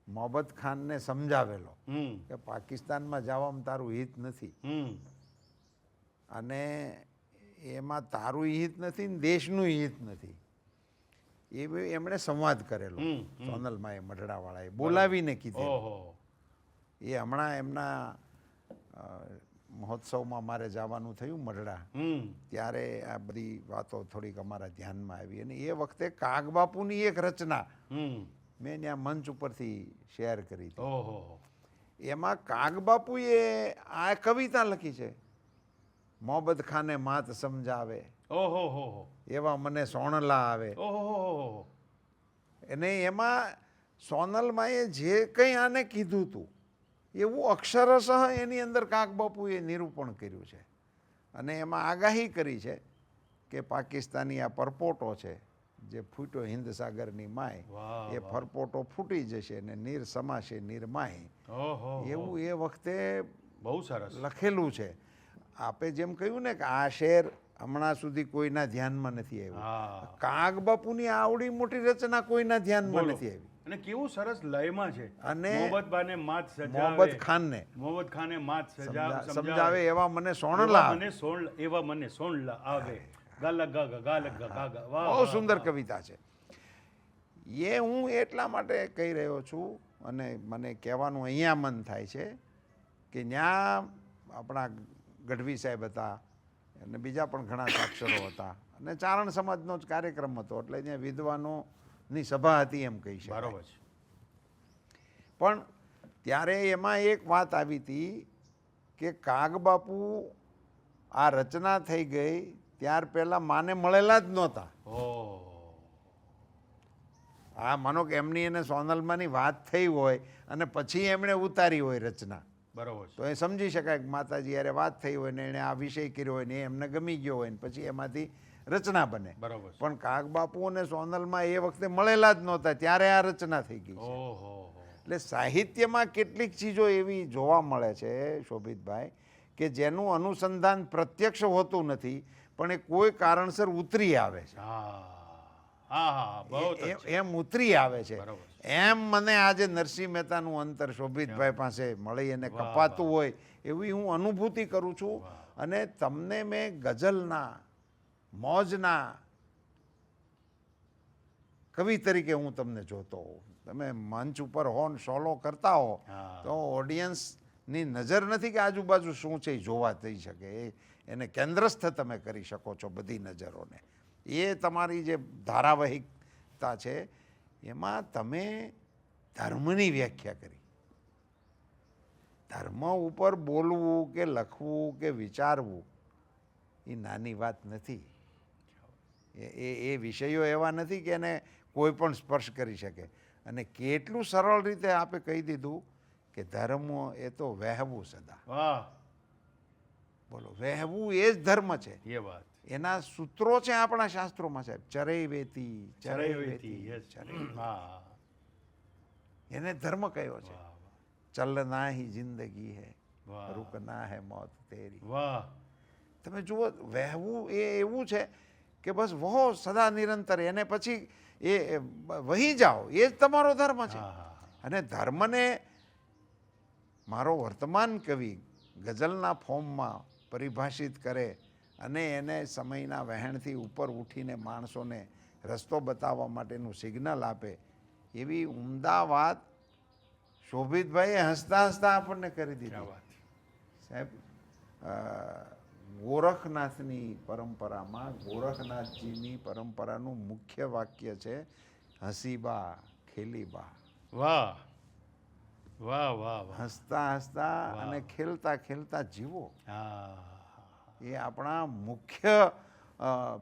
મોહબ્બત ખાનને સમજાવેલો હમ. કે પાકિસ્તાનમાં જવામાં તારું હિત નથી, હમ. અને એમાં તારું હિત નથી ને દેશનું હિત નથી. એમણે સંવાદ કરેલો હમ, હમ. સોનલમાં એ મઢડાવાળાએ બોલાવીને કીધેલો. ઓહો. એ હમણાં એમના મહોત્સવમાં મારે જવાનું થયું મઢડા, હમ. ત્યારે આ બધી વાતો થોડીક અમારા ધ્યાનમાં આવી, અને એ વખતે કાગબાપુની એક રચના હમ. મેં ત્યાં મંચ ઉપરથી શેર કરી હતી. ઓહો. એમાં કાગબાપુએ આ કવિતા લખી છે, મોહબ્બત ખાને માત સમજાવે, ઓહો, હો, હો. એવા મને સોણલા આવે. ઓહો. અને એમાં સોનલમાએ જે કંઈ આને કીધું હતું એવું અક્ષરશઃ એની અંદર કાગબાપુએ નિરૂપણ કર્યું છે, અને એમાં આગાહી કરી છે કે પાકિસ્તાની આ પરપોટો છે જે ફૂટ્યો હિન્દ સાગરની માય, વાહ, એ વાહ. પરપોટો ફૂટી જશે ને નીર સમાશે નીરમાય, ઓહો. એવું એ વખતે બહુ સરસ. લખેલું છે. આપે જેમ કહ્યું ને કે આ શેર હમણાં સુધી કોઈના ધ્યાનમાં નથી આવ્યું, હા. કાગબાપુની આવડી મોટી રચના કોઈના ધ્યાનમાં બોલો. નથી આવી. અને કેવું સરસ લયમાં છે. અને મોહબ્બત બાને માત સજાવે. મોહબ્બત ખાનને મોહબ્બત ખાને માત સમજાવે એવા મને સોણલા આવે. એવા મને સોણલા આવે. ગાલા ગાગા ગાલા ગાગા. વાહ, બહુ વાહ, સુંદર વાહ. કવિતા છે. એ હું એટલા માટે કહી રહ્યો છું, અને મને કહેવાનું અહીંયા મન થાય છે કે ત્યાં આપણા ગઢવી સાહેબ હતા અને બીજા પણ ઘણા સાક્ષરો હતા, અને ચારણ સમાજનો જ કાર્યક્રમ હતો એટલે ત્યાં વિદ્વાનોની સભા હતી એમ કહી શકાય. બરોબર છે. પણ ત્યારે એમાં એક વાત આવી હતી કે કાગબાપુ આ રચના થઈ ગઈ ત્યાર પહેલાં માને મળેલા જ નહોતા. ઓહ. આ માનો કે એમની એને સોનલમાંની વાત થઈ હોય અને પછી એમણે ઉતારી હોય રચના, બરોબર છે. તો એ સમજી શકાય કે માતાજી યારે વાત થઈ હોય ને એણે આ વિષય કર્યો હોય ને એ એમને ગમી ગયો હોય ને પછી એમાંથી રચના બને. બરોબર છે. પણ કાગબાપુ અને સોનલમાં એ વખતે મળેલા જ નહોતા ત્યારે આ રચના થઈ ગઈ છે. ઓહો. એટલે સાહિત્યમાં કેટલીક ચીજો એવી જોવા મળે છે શોભિતભાઈ કે જેનું અનુસંધાન પ્રત્યક્ષ હોતું નથી પણ એ કોઈ કારણસર ઉતરી આવે છે. હા, બહુ એમ ઉતરી આવે છે. બરોબર એમ મને આજે નરસિંહ મહેતાનું અંતર શોભિતભાઈ પાસે મળી અને કપાતું હોય એવી હું અનુભૂતિ કરું છું. અને તમને મેં ગઝલના મોજના કવિ તરીકે હું તમને જોતો હોઉં. તમે મંચ ઉપર હો ને સોલો કરતા હો તો ઓડિયન્સની નજર નથી કે આજુબાજુ શું છે એ જોવા થઈ શકે, એને કેન્દ્રસ્થ તમે કરી શકો છો બધી નજરોને. એ તમારી જે ધારાવાહિકતા છે એમાં તમે ધર્મની વ્યાખ્યા કરી. ધર્મ ઉપર બોલવું કે લખવું કે વિચારવું એ નાની વાત નથી. એ વિષયો એવા નથી કે એને કોઈ પણ સ્પર્શ કરી શકે. અને કેટલું સરળ રીતે આપે કહી દીધું કે ધર્મ એ તો વહેવું સદા. વાહ, બોલો, વહેવું એ જ ધર્મ છે. એ વાત. એના સૂત્રો છે આપણા શાસ્ત્રોમાં સાહેબ. ચરૈ વેતી, ચરૈ ચરૈવેતી, વેતી, yes. ચરૈ. હા, એને ધર્મ કયો છે. વાહ, ચલના હી જિંદગી હૈ, વાહ, રૂકના હૈ મોત તેરી. વાહ, તમે જુઓ, વહેવું એ એવું છે કે બસ વહો સદા નિરંતર. એને પછી એ વહી જાઓ, એ જ તમારો ધર્મ છે. હા, હા, અને ધર્મને મારો વર્તમાન કવિ ગઝલના ફોર્મમાં પરિભાષિત કરે અને એને સમયના વહેણથી ઉપર ઉઠીને માણસોને રસ્તો બતાવવા માટેનું સિગ્નલ આપે, એવી ઉમદા વાત શોભિતભાઈએ હસતા હસતા આપણને કરી ક્યાં દીધી. વાત. સાહેબ, ગોરખનાથની પરંપરામાં ગોરખનાથજીની પરંપરાનું મુખ્ય વાક્ય છે હસીબા ખેલીબા. વાહ, વાહ, વાહ, વાહ. હસતા હસતા વાહ. અને ખેલતા ખેલતા જીવો. હા, એ આપણા મુખ્ય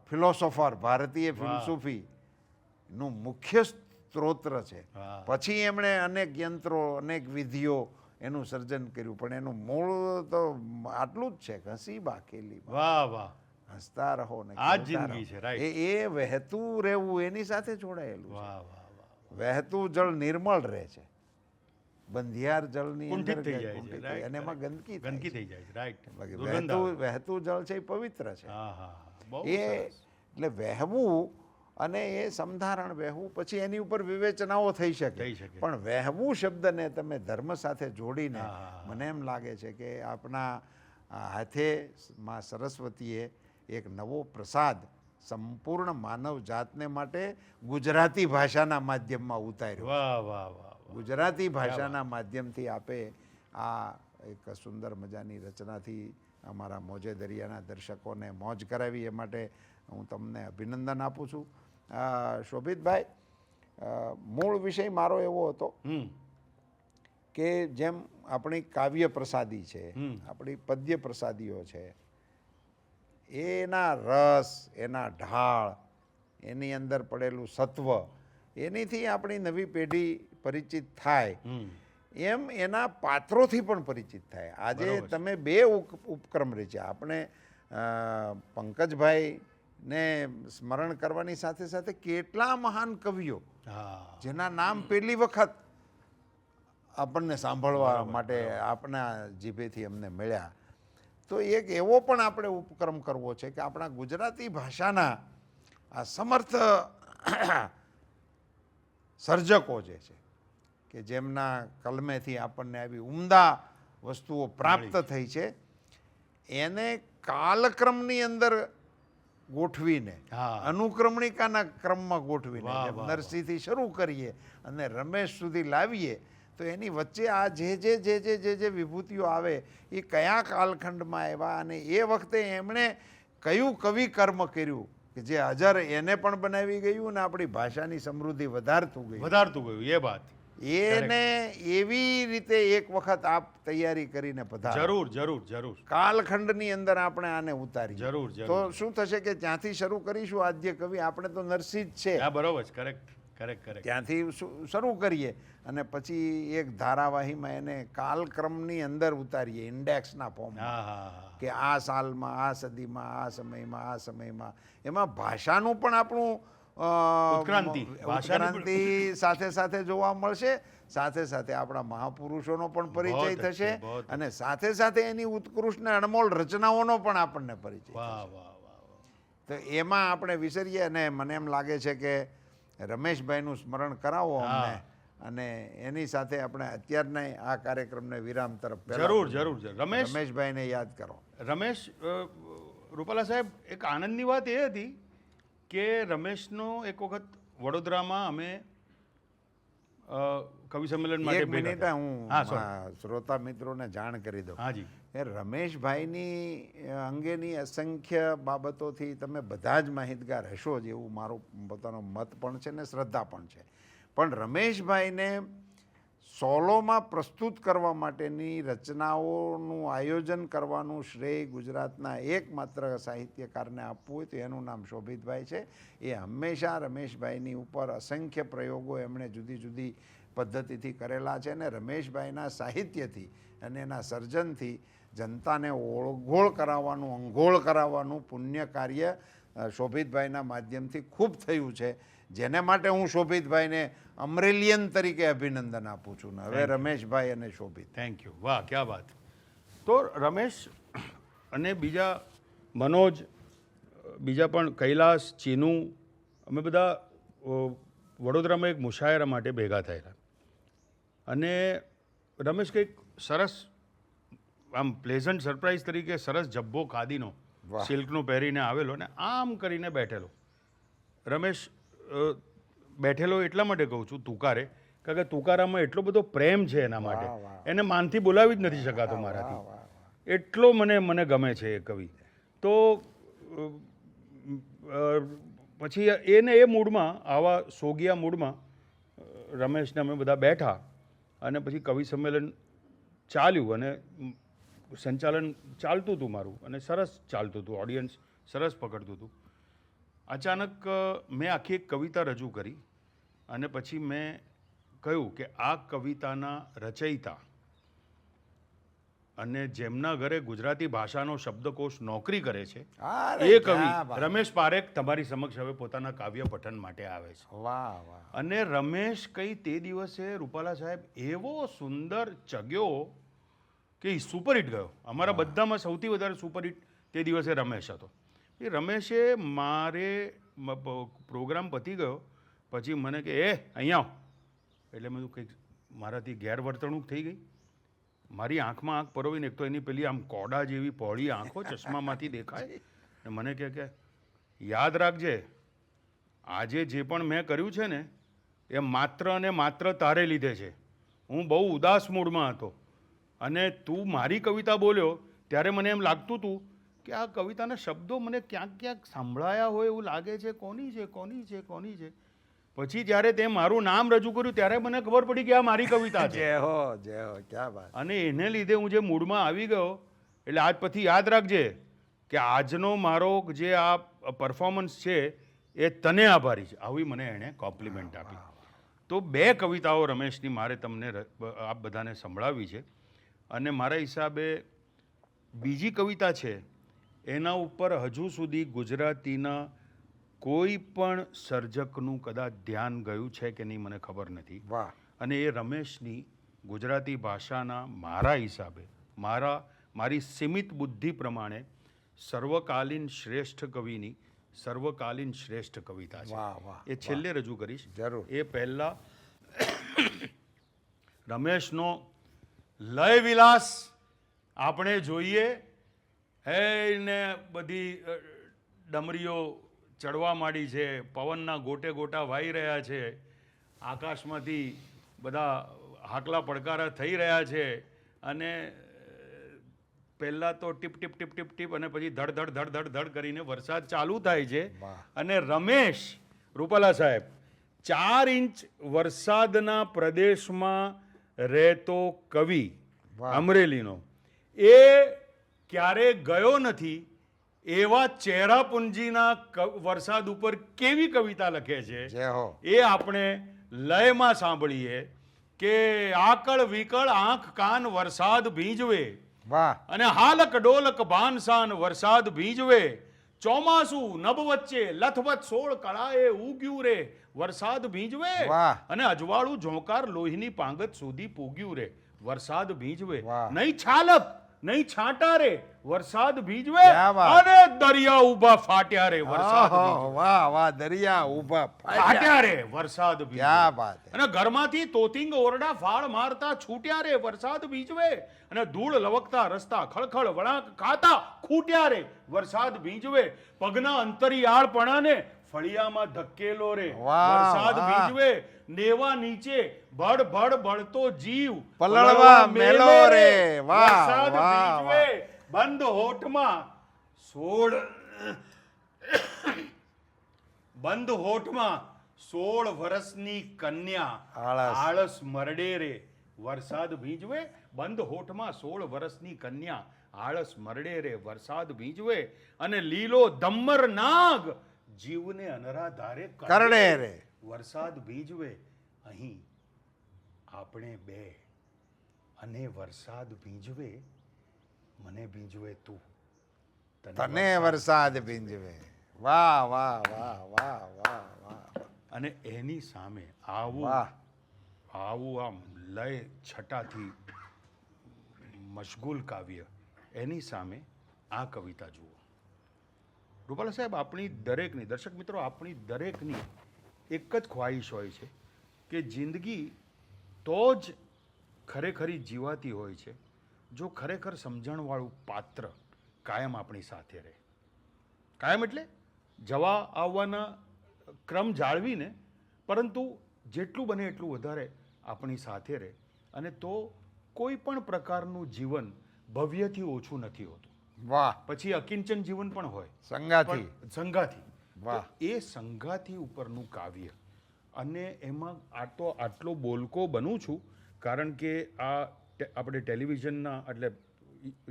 ફિલોસોફર, ભારતીય વાહ. ફિલોસોફીનું મુખ્ય સ્ત્રોત્ર છે. વાહ. પછી એમણે અનેક યંત્રો, અનેક વિધિઓ એનું સર્જન કર્યું, પણ એનું મૂળ તો આટલું જ છે કે હસીબા ખેલીબા. વાહ, વાહ. હસતા રહો ને આ જ ખેલતા જિંદગી રહો. છે, right. એ વહેતું રહેવું એની સાથે જોડાયેલું છે. વાહ, વાહ, વાહ. વહેતું જળ નિર્મળ રહે છે. બંધિયાર જળની કુંઠિત અંદર થઈ જાય કુંઠિત છે, થઈ જાય right, અને એમાં correct. ગંદકી થાય ગંદકી છે. થઈ જાય છે, રાઈટ. બાકી દુર્ગંધ આવે. વહેતું જળ છે એ પવિત્ર છે. હા, હા, હા. બહુ એ સરસ. એટલે વહેવું અને એ સમધારણ વહેવું, પછી એની ઉપર વિવેચનાઓ થઈ શકે. થઈ શકે. પણ વહેવું શબ્દને તમે ધર્મ સાથે જોડીને હા, હા, હા. મને એમ લાગે છે કે આપણા હાથે માં સરસ્વતીએ એક નવો પ્રસાદ સંપૂર્ણ માનવ જાતને માટે ગુજરાતી ભાષાના માધ્યમમાં ઉતાર્યો. વાહ, વાહ, વાહ, વાહ. ગુજરાતી ભાષાના માધ્યમથી આપે આ એક સુંદર મજાની રચનાથી અમારા મોજે દરિયાના દર્શકોને મોજ કરાવી. એ માટે હું તમને અભિનંદન આપું છું. શોભિતભાઈ, મૂળ વિષય મારો એવો હતો કે જેમ આપણી કાવ્ય પ્રસાદી છે, આપણી પદ્ય પ્રસાદીઓ છે, એના રસ, એના ઢાળ, એની અંદર પડેલું સત્વ, એનીથી આપણી નવી પેઢી પરિચિત થાય, એમ એના પાત્રોથી પણ પરિચિત થાય. આજે બરોબર છે. તમે બે ઉપક્રમ રચ્યા. આપણે પંકજભાઈને સ્મરણ કરવાની સાથે સાથે કેટલા મહાન કવિઓ હા, જેના નામ પહેલી વખત આપણને સાંભળવા બરાબર, માટે બરાબર. આપણા જીભેથી અમને મળ્યા. તો એક એવો પણ આપણે ઉપક્રમ કરવો છે કે આપણા ગુજરાતી ભાષાના આ સમર્થ સર્જકો જે છે, કે જેમના કલમેથી આપણને આવી ઉમદા વસ્તુઓ પ્રાપ્ત થઈ છે, એને કાલક્રમની અંદર ગોઠવીને, હા. અનુક્રમણિકાના ક્રમમાં ગોઠવીને, વાહ, જેમ વાહ, વાહ. નરસિંહથી શરૂ કરીએ અને રમેશ સુધી લાવીએ, તો એની વચ્ચે આ જે વિભૂતિઓ આવે એ કયા કાલખંડમાં આવ્યા અને એ વખતે એમણે કયું કવિ કર્મ કર્યું કે જે હજાર એને પણ બનાવી ગયું અને આપણી ભાષાની સમૃદ્ધિ વધારતું ગયું. વધારતું ગયું, એ વાત. એને એવી રીતે એક વખત આપ તૈયારી કરીને પધારો. જરૂર, જરૂર, જરૂર. કાલખંડની અંદર આપણે આને ઉતારીએ. જરૂર, જરૂર. તો શું થશે કે ત્યાંથી શરૂ કરીશું આદ્ય કવિ. આપણે તો નરસિંહ જ છે, હા, બરોબર છે, કરેક્ટ, કરેક્ટ, કરેક્ટ. ત્યાંથી શરૂ કરીએ અને પછી એક ધારાવાહીમાં એને કાલક્રમની અંદર ઉતારીએ, ઇન્ડેક્સના ફોર્મમાં, હા, હા, હા. કે આ સાલમાં, આ સદીમાં, આ સમયમાં, આ સમયમાં. એમાં ભાષાનું પણ આપણું ઉત્ક્રાંતિ. ભાષાની પણ- ઉત્ક્રાંતિ સાથે સાથે જોવા મળશે. સાથે સાથે આપણા મહાપુરુષોનો પણ પરિચય બહોત અચ્છે, થશે બહોત અને સાથે સાથે એની ઉત્કૃષ્ટ ને અનમોલ રચનાઓનો પણ આપણને પરિચય વાહ, થશે. વાહ, વાહ, વાહ. તો એમાં આપણે વિસરીએ અને મને એમ લાગે છે કે રમેશભાઈનું સ્મરણ કરાવો હા. અમને, અને એની સાથે આપણે અત્યારના આ કાર્યક્રમને વિરામ તરફ પહેલા જરૂર, જરૂર, જરૂર. રમેશ, રમેશભાઈને યાદ કરો. રમેશ, રૂપાલા સાહેબ, એક આનંદની વાત એ હતી કે રમેશનો એક વખત વડોદરામાં અમે કવિ સંમેલન માટે એક મિનિટ ભેગા હું થયા. હા, sorry. શ્રોતા મિત્રોને જાણ કરી દઉં. હાજી. એ રમેશભાઈની અંગેની અસંખ્ય બાબતોથી તમે બધા જ માહિતગાર હશો જ, એવું મારો પોતાનો મત પણ છે ને શ્રદ્ધા પણ છે. પણ રમેશભાઈને સોલોમાં પ્રસ્તુત કરવા માટેની રચનાઓનું આયોજન કરવાનું શ્રેય ગુજરાતના એકમાત્ર સાહિત્યકારને આપવું હોય તો એનું નામ શોભિતભાઈ છે. એ હંમેશા રમેશભાઈની ઉપર અસંખ્ય પ્રયોગો એમણે જુદી જુદી પદ્ધતિથી કરેલા છે અને રમેશભાઈના સાહિત્યથી અને એના સર્જનથી જનતાને ઓળઘોળ કરાવવાનું, અંઘોળ કરાવવાનું પુણ્ય કાર્ય શોભિતભાઈના માધ્યમથી ખૂબ થયું છે, જેને માટે હું શોભિતભાઈને અમરેલિયન તરીકે અભિનંદન આપું છું. ને હવે રમેશભાઈ અને શોભિત, થેન્ક યુ, વાહ ક્યાં વાત. તો રમેશ અને બીજા મનોજ, બીજા પણ કૈલાસ, ચીનુ, અમે બધા વડોદરામાં એક મુશાયરા માટે ભેગા થયેલા અને રમેશ કંઈક સરસ આમ પ્લેઝન્ટ સરપ્રાઈઝ તરીકે સરસ જબ્બો ખાદીનો સિલ્કનો પહેરીને આવેલો ને આમ કરીને બેઠેલો. રમેશ બેઠેલો એટલા માટે કહું છું તુકારે, કારણ કે તુકારામાં એટલો બધો પ્રેમ છે એના માટે, એને માનથી બોલાવી જ નથી શકાતો મારાથી, એટલો મને ગમે છે એ કવિ. તો પછી એને એ મૂડમાં, આવા સોગિયા મૂડમાં રમેશને અમે બધા બેઠા અને પછી કવિ સંમેલન ચાલ્યું અને સંચાલન ચાલતું હતું મારું અને સરસ ચાલતું હતું, ઓડિયન્સ સરસ પકડતું હતું. અચાનક મેં આખી એક કવિતા રજૂ કરી અને પછી મેં કહ્યું કે આ કવિતાના રચયિતા અને જેમના ઘરે ગુજરાતી ભાષાનો શબ્દકોશ નોકરી કરે છે એ કવિ રમેશ પારેખ તમારી સમક્ષ હવે પોતાના કાવ્ય પઠન માટે આવે છે. વાહ વાહ. અને રમેશ કઈ તે દિવસે રૂપાલા સાહેબ એવો સુંદર ચગ્યો કે સુપરહિટ ગયો. અમારા બધામાં સૌથી વધારે સુપરહિટ તે દિવસે રમેશ હતો. એ રમેશે મારે પ્રોગ્રામ પતી ગયો પછી મને કે અહીંયા આવ, એટલે મેં કંઈક મારાથી ગેરવર્તણૂક થઈ ગઈ. મારી આંખમાં આંખ પરોવીને, એક તો એની પેલી આમ કોડા જેવી પહોળી આંખો ચશ્મામાંથી દેખાય ને મને કે યાદ રાખજે, આજે જે પણ મેં કર્યું છે ને એ માત્ર અને માત્ર તારે લીધે છે. હું બહુ ઉદાસ મૂડમાં હતો અને તું મારી કવિતા બોલ્યો ત્યારે મને એમ લાગતું હતું કે આ કવિતાના શબ્દો મને ક્યાંક ક્યાંક સાંભળાયા હોય એવું લાગે છે, કોની છે કોની છે કોની છે. પછી જ્યારે તે મારું નામ રજૂ કર્યું ત્યારે મને ખબર પડી કે આ મારી કવિતા છે. જય હો, જય હો, ક્યાં વાત. અને એને લીધે હું જે મૂડમાં આવી ગયો, એટલે આજ પછી યાદ રાખજે કે આજનો મારો જે આ પરફોર્મન્સ છે એ તને આભારી છે. આવી મને એણે કોમ્પ્લિમેન્ટ આપી. તો બે કવિતાઓ રમેશની મારે તમને આપ બધાને સંભળાવી છે અને મારા હિસાબે બીજી કવિતા છે એના ઉપર હજુ સુધી ગુજરાતીના કોઈ પણ સર્જકનું કદાચ ધ્યાન ગયું છે કે નહીં મને ખબર નથી. વાહ. અને એ રમેશની ગુજરાતી ભાષાના મારા હિસાબે, મારી સીમિત બુદ્ધિ પ્રમાણે સર્વકાલીન શ્રેષ્ઠ કવિની સર્વકાલીન શ્રેષ્ઠ કવિતા છે. વાહ વાહ. એ છેલ્લે રજૂ કરીશ. જરૂર. એ પહેલા રમેશનો લય વિલાસ આપણે જોઈએ. એને બધી ડમરીઓ ચડવા માંડી છે, પવનના ગોટે ગોટા વાઈ રહ્યા છે, આકાશમાંથી બધા હાકલા પડકારા થઈ રહ્યા છે અને પહેલાં તો tip tip tip tip tip અને પછી ધડ ધડ ધડ ધડ ધડ કરીને વરસાદ ચાલુ થાય છે. અને રમેશ રૂપાલા સાહેબ 4 ઇંચ વરસાદના પ્રદેશમાં રહેતો કવિ અમરેલીનો, એ ક્યારે ગયો નથી એવા ચહેરાપુંજીના વરસાદ ઉપર કેવી કવિતા લખે છે એ આપણે લયમાં સાંભળીએ કે આકળ વિકળ આંખ કાન વરસાદ ભીંજવે, અને હાલક ડોલક ભાનસાન વરસાદ ભીંજવે, ચોમાસું નભ વચ્ચે લથબથ 16 કળાએ ઉગ્યું રે વરસાદ ભીંજવે, અને અજવાળું ઝોંકાર લોહીની પાંગત સુધી પૂગ્યું રે વરસાદ ભીંજવે, નહીં છાલક નહીં છાંટા રે વરસાદ ભીંજવે, અને દરિયા ઉભા ફાટ્યા રે વરસાદ ભીંજવે. વાહ વાહ. દરિયા ઉભા ફાટ્યા રે વરસાદ ભીંજવે. ક્યાં વાત. અને ઘરમાંથી તોતિંગ ઓરડા ફાળ મારતા છૂટ્યા રે વરસાદ ભીંજવે, અને ધૂળ લવકતા રસ્તા ખળખળ વળાંક ખાતા ખૂટ્યા રે વરસાદ ભીંજવે, પગના અંતરિયાળપણાને ફળિયામાં ધકેલો રે વરસાદ ભીંજવે, નેવા નીચે ભડ ભડ બળતો જીવ પલળવા મેલો રે વરસાદ ભીંજવે, બંધ હોઠમાં 16 વર્ષની કન્યા આળસ મરડે રે વરસાદ ભીંજવે, બંધ હોઠમાં 16 વર્ષની કન્યા, આળસ મરડે રે વરસાદ ભીંજવે, અને લીલો ધમ્મર નાગ જીવને અનરાધારે કરડે રે. વરસાદ ભીંજવે અહીં આપણે બે, અને વરસાદ ભીંજવે મને ભીંજવે તું, તને વરસાદ ભીંજવે. વાહ વાહ વાહ વાહ વાહ વાહ. અને એની સામે આવું વાહ. આવું આમ લય છટાથી મશગુલ કાવ્ય, એની સામે આ કવિતા જુઓ. રૂપાલા સાહેબ, આપણી દરેકની, દર્શક મિત્રો, આપણી દરેકની એક જ ખ્વાહિશ હોય છે કે જિંદગી તો જ ખરેખરી જીવાતી હોય છે જો ખરેખર સમજણવાળું પાત્ર કાયમ આપણી સાથે રહે. કાયમ એટલે જવા આવવાના ક્રમ જાળવીને, પરંતુ જેટલું બને એટલું વધારે આપણી સાથે રહે, અને તો કોઈ પણ પ્રકારનું જીવન ભવ્યથી ઓછું નથી હોતું. વાહ. પછી અકિંચન જીવન પણ હોય, સંગાથી. પણ સંગાથી. વાહ. તો એ સંગાથી ઉપરનું કાવ્ય, અને એમાં આટલો બોલકો બનું છું કારણ કે આ આપણે ટેલિવિઝનના એટલે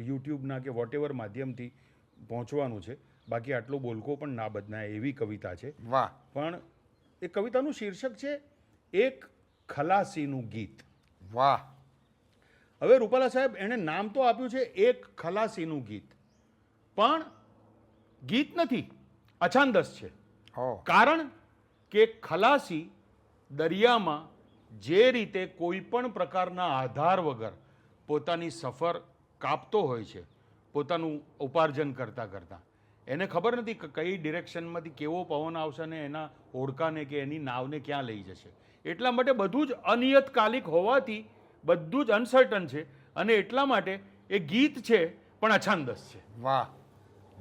યુટ્યુબના કે વોટેવર માધ્યમથી પહોંચવાનું છે, બાકી આટલો બોલકો પણ ના બદનાય એવી કવિતા છે. વાહ. પણ એ કવિતાનું શીર્ષક છે એક ખલાસીનું ગીત. વાહ. હવે રૂપાલા સાહેબ, એણે નામ તો આપ્યું છે એક ખલાસીનું ગીત, પણ ગીત નથી, અછાંદસ છે. હો. કારણ કે ખલાસી દરિયામાં જે રીતે કોઈ પણ પ્રકારના આધાર વગર પોતાની સફર કાપતો હોય છે, પોતાનું ઉપાર્જન કરતાં કરતાં, એને ખબર નથી કે કઈ ડિરેક્શનમાંથી કેવો પવન આવશે અને એના હોડકાને કે એની નાવને ક્યાં લઈ જશે. એટલા માટે બધું જ અનિયતકાલિક હોવાથી બધું જ અનસર્ટન છે, અને એટલા માટે એ ગીત છે પણ અછાંદસ છે. વાહ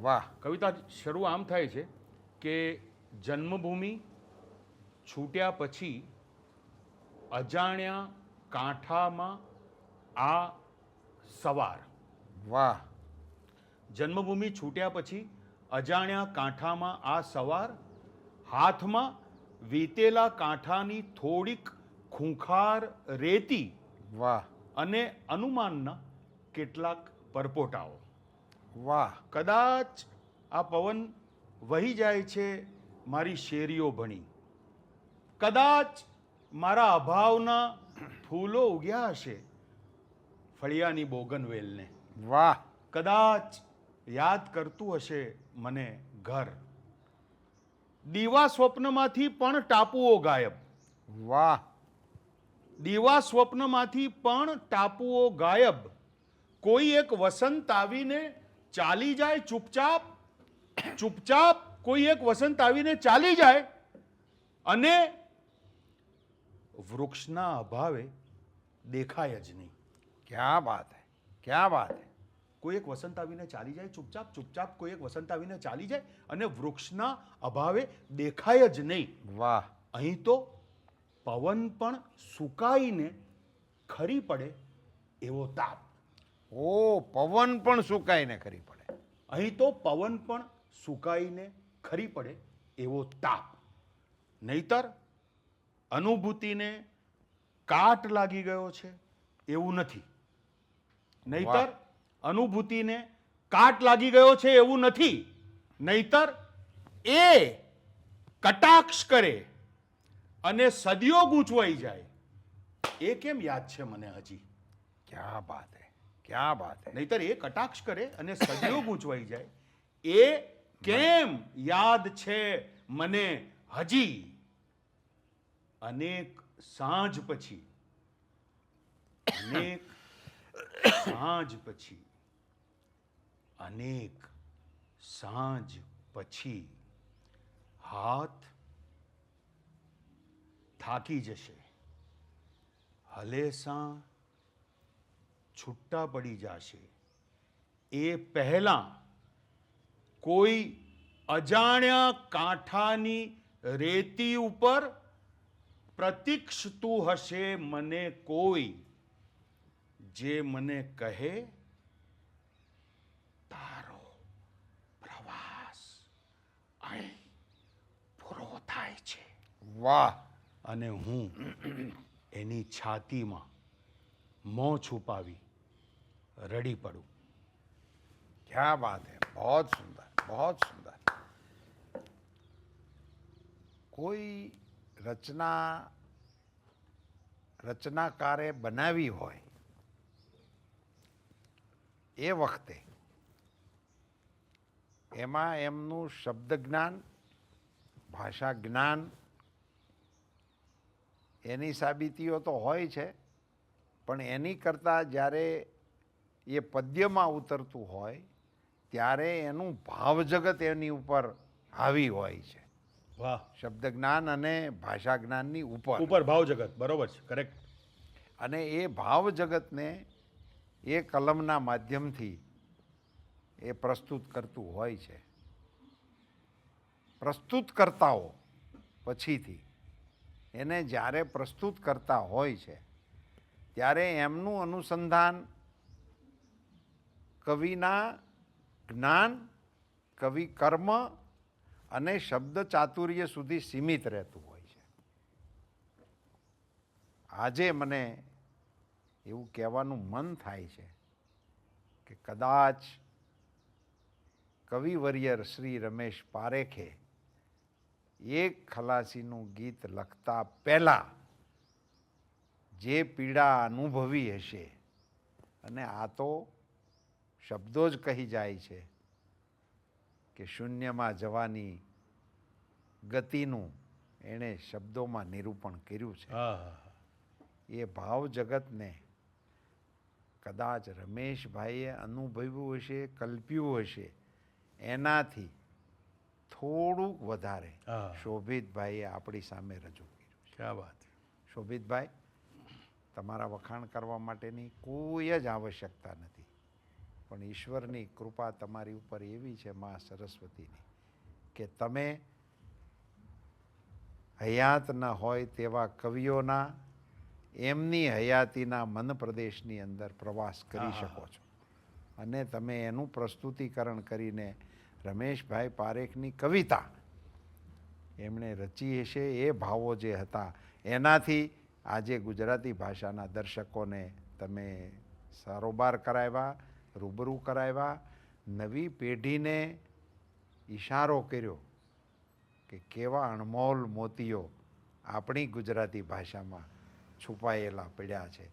વાહ. કવિતા શરૂ આમ થાય છે કે જન્મભૂમિ છૂટ્યા પછી અજાણ્યા કાંઠામાં આ સવાર. વાહ. જન્મભૂમિ છૂટ્યા પછી અજાણ્યા કાંઠામાં આ સવાર, હાથમાં વીતેલા કાંઠાની થોડીક ખૂંખાર રેતી, વાહ. અને અનુમાનના કેટલાક પરપોટાઓ. વાહ. કદાચ આ પવન વહી જાય છે મારી શેરીઓ ભણી, કદાચ મારા અભાવના ફૂલો ઉગ્યા હશે ફળિયાની બોગનવેલને, વાહ. કદાચ યાદ કરતું હશે મને ઘર. દીવા સ્વપ્નમાંથી પણ ટાપુઓ ગાયબ. વાહ. દીવા સ્વપ્નમાંથી પણ ટાપુઓ ગાયબ. કોઈ એક વસંત આવીને ચાલી જાય ચૂપચાપ, ચૂપચાપ કોઈ એક વસંત આવીને ચાલી જાય, અને વૃક્ષના અભાવે દેખાય જ નહીં. ક્યાં બાત હૈ, ક્યાં બાત હૈ. કોઈ એક વસંત આવીને ચાલી જાય ચૂપચાપ, ચૂપચાપ કોઈ એક વસંત આવીને ચાલી જાય, અને વૃક્ષના અભાવે દેખાય જ નહીં. વાહ. અહીં તો પવન પણ સુકાઈને ખરી પડે એવો તાપ. ઓ, પવન પણ સુકાઈને ખરી પડે. અહીં તો પવન પણ સુકાઈને ખરી પડે એવો તાપ. નહીતર અનુભૂતિને કાટ લાગી ગયો છે એવું નથી. નહીતર અનુભૂતિને કાટ લાગી ગયો છે એવું નથી. નહીતર એ કટાક્ષ કરે અને સદીઓ ગૂંચવાઈ જાય, એ કેમ યાદ છે મને હજી? ક્યાં બાત હૈ, ક્યાં બાત હૈ. નહીતર એ કટાક્ષ કરે અને સદીઓ ગૂંચવાઈ જાય, એ કેમ યાદ છે મને હજી? અનેક સાંજ પછી, અનેક સાંજ પછી, અનેક સાંજ પછી હાથ થાકી જશે, હલેસાં છૂટા પડી જશે, એ પહેલા કોઈ અજાણ્યા કાંઠાની રેતી ઉપર પ્રતીક્ષતું હશે મને કોઈ, જે મને કહે તારો પ્રવાસ અહીં પૂરો થાય છે. વાહ. અને હું એની છાતીમાં મોં છુપાવી રડી પડું. क्या बात है, बहुत सुंदर, बहुत सुंदर. કોઈ રચનાકારે બનાવી હોય એ વખતે એમાં એમનું શબ્દ જ્ઞાન, ભાષા જ્ઞાન એની સાબિતીઓ તો હોય છે, પણ એની કરતાં જ્યારે એ પદ્યમાં ઉતરતું હોય ત્યારે એનું ભાવજગત એની ઉપર હાવી હોય છે. વાહ. શબ્દ જ્ઞાન અને ભાષા જ્ઞાનની ઉપર ઉપર ભાવ જગત, બરોબર છે, કરેક્ટ. અને એ ભાવ જગતને એ કલમના માધ્યમથી એ પ્રસ્તુત કરતું હોય છે. પ્રસ્તુતકર્તાઓ પછીથી એને જ્યારે પ્રસ્તુત કરતા હોય છે ત્યારે એમનું અનુસંધાન કવિના જ્ઞાન, કવિ કર્મ અને શબ્દ ચાતુર્ય સુધી સીમિત રહેતું હોય છે. આજે મને એવું કહેવાનું મન થાય છે કે કદાચ કવિવર્ય શ્રી રમેશ પારેખે એક ખલાસીનું ગીત લખતા પહેલાં જે પીડા અનુભવી હશે, અને આ તો શબ્દો જ કહી જાય છે કે શૂન્યમાં જવાની ગતિનું એણે શબ્દોમાં નિરૂપણ કર્યું છે. એ ભાવ જગતને કદાચ રમેશભાઈએ અનુભવ્યું હશે, કલ્પ્યું હશે, એનાથી થોડુંક વધારે શોભિતભાઈએ આપણી સામે રજૂ કર્યું છે. ક્યા વાત. શોભિતભાઈ, તમારા વખાણ કરવા માટેની કોઈ જ આવશ્યકતા નથી, પણ ઈશ્વરની કૃપા તમારી ઉપર એવી છે, મા સરસ્વતીની, કે તમે હયાત ન હોય તેવા કવિઓના એમની હયાતીના મન પ્રદેશની અંદર પ્રવાસ કરી શકો છો, અને તમે એનું પ્રસ્તુતિકરણ કરીને રમેશભાઈ પારેખની કવિતા એમણે રચી હશે, એ ભાવો જે હતા એનાથી આજે ગુજરાતી ભાષાના દર્શકોને તમે સારોબાર કરાવ્યા, રૂબરૂ કરાવ્યા, નવી પેઢીને ઈશારો કર્યો કે કેવા અણમોલ મોતીઓ આપણી ગુજરાતી ભાષામાં છુપાયેલા પડ્યા છે.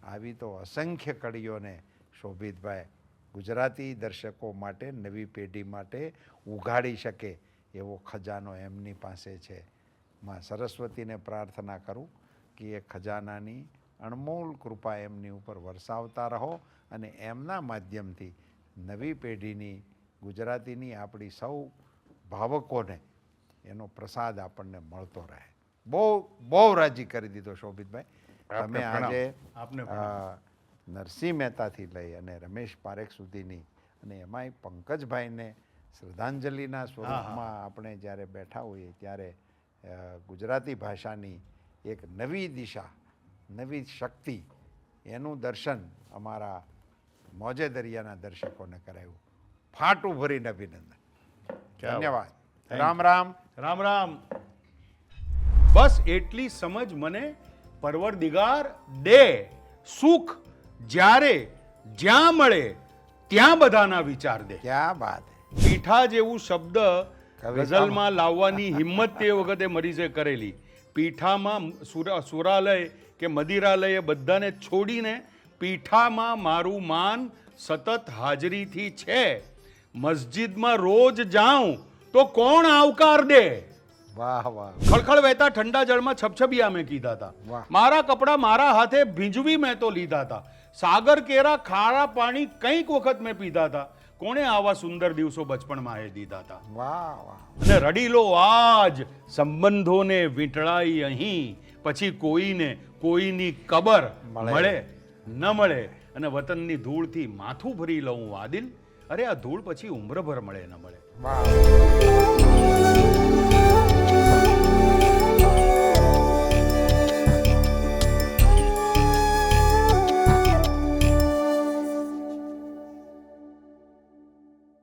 આવી તો અસંખ્ય કડીઓને શોભિતભાઈ ગુજરાતી દર્શકો માટે, નવી પેઢી માટે ઉઘાડી શકે એવો ખજાનો એમની પાસે છે. માં સરસ્વતીને પ્રાર્થના કરું કે એ ખજાનાની અણમોલ કૃપા એમની ઉપર વરસાવતા રહો, અને એમના માધ્યમથી નવી પેઢીની ગુજરાતીની આપણી સૌ ભાવકોને એનો પ્રસાદ આપણને મળતો રહે. બહુ રાજી કરી દીધો શોભિતભાઈ. તમે આજે નરસિંહ મહેતાથી લઈ અને રમેશ પારેખ સુધીની, અને એમાંય પંકજભાઈને શ્રદ્ધાંજલિના સ્વરૂપમાં આપણે જ્યારે બેઠા હોઈએ ત્યારે ગુજરાતી ભાષાની એક નવી દિશા, નવી શક્તિ, એનું દર્શન અમારા મોજે દરિયાના દર્શકોને કરાવ્યું. ફાટું ભરીને અભિનંદન. ધન્યવાદ. રામ રામ. રામ રામ. બસ એટલી સમજ મને પરવરદિગાર દે. સુખ જ્યારે જ્યાં મળે ત્યાં બધાના વિચાર દે. ક્યાં બાત હે. પીઠા જેવું શબ્દ ગઝલમાં લાવવાની હિંમત તે વખતે મરીઝે કરેલી. પીઠામાં સુરાલય કે મદિરાલય એ બધાને છોડીને પીઠામાં મારું માન સતત હાજરીથી છે. મસ્જિદમાં રોજ જાઉં તો કોણ આવકાર દે. વાહ વાહ. ખળખળ વહેતા ઠંડા જળમાં છપછપિયા મેં કીધા હતા. મારા કપડા મારા હાથે ભીંજવી મેં તો લીધા હતા. સાગર કેરા ખારા પાણી કંઈક વખત મેં પીધા હતા. કોણે આવા સુંદર દિવસો બચપણમાં એ દીધા હતા. વાહ વાહ. અને રડી લો આજ સંબંધોને વીંટળાઈ અહીં, પછી કોઈને કોઈની કબર મળે ન મળે, અને વતનની ધૂળથી માથું ભરી લઉં આદિલ. અરે આ ધૂળ પછી ઉમ્રભર મળે ન મળે. વાહ.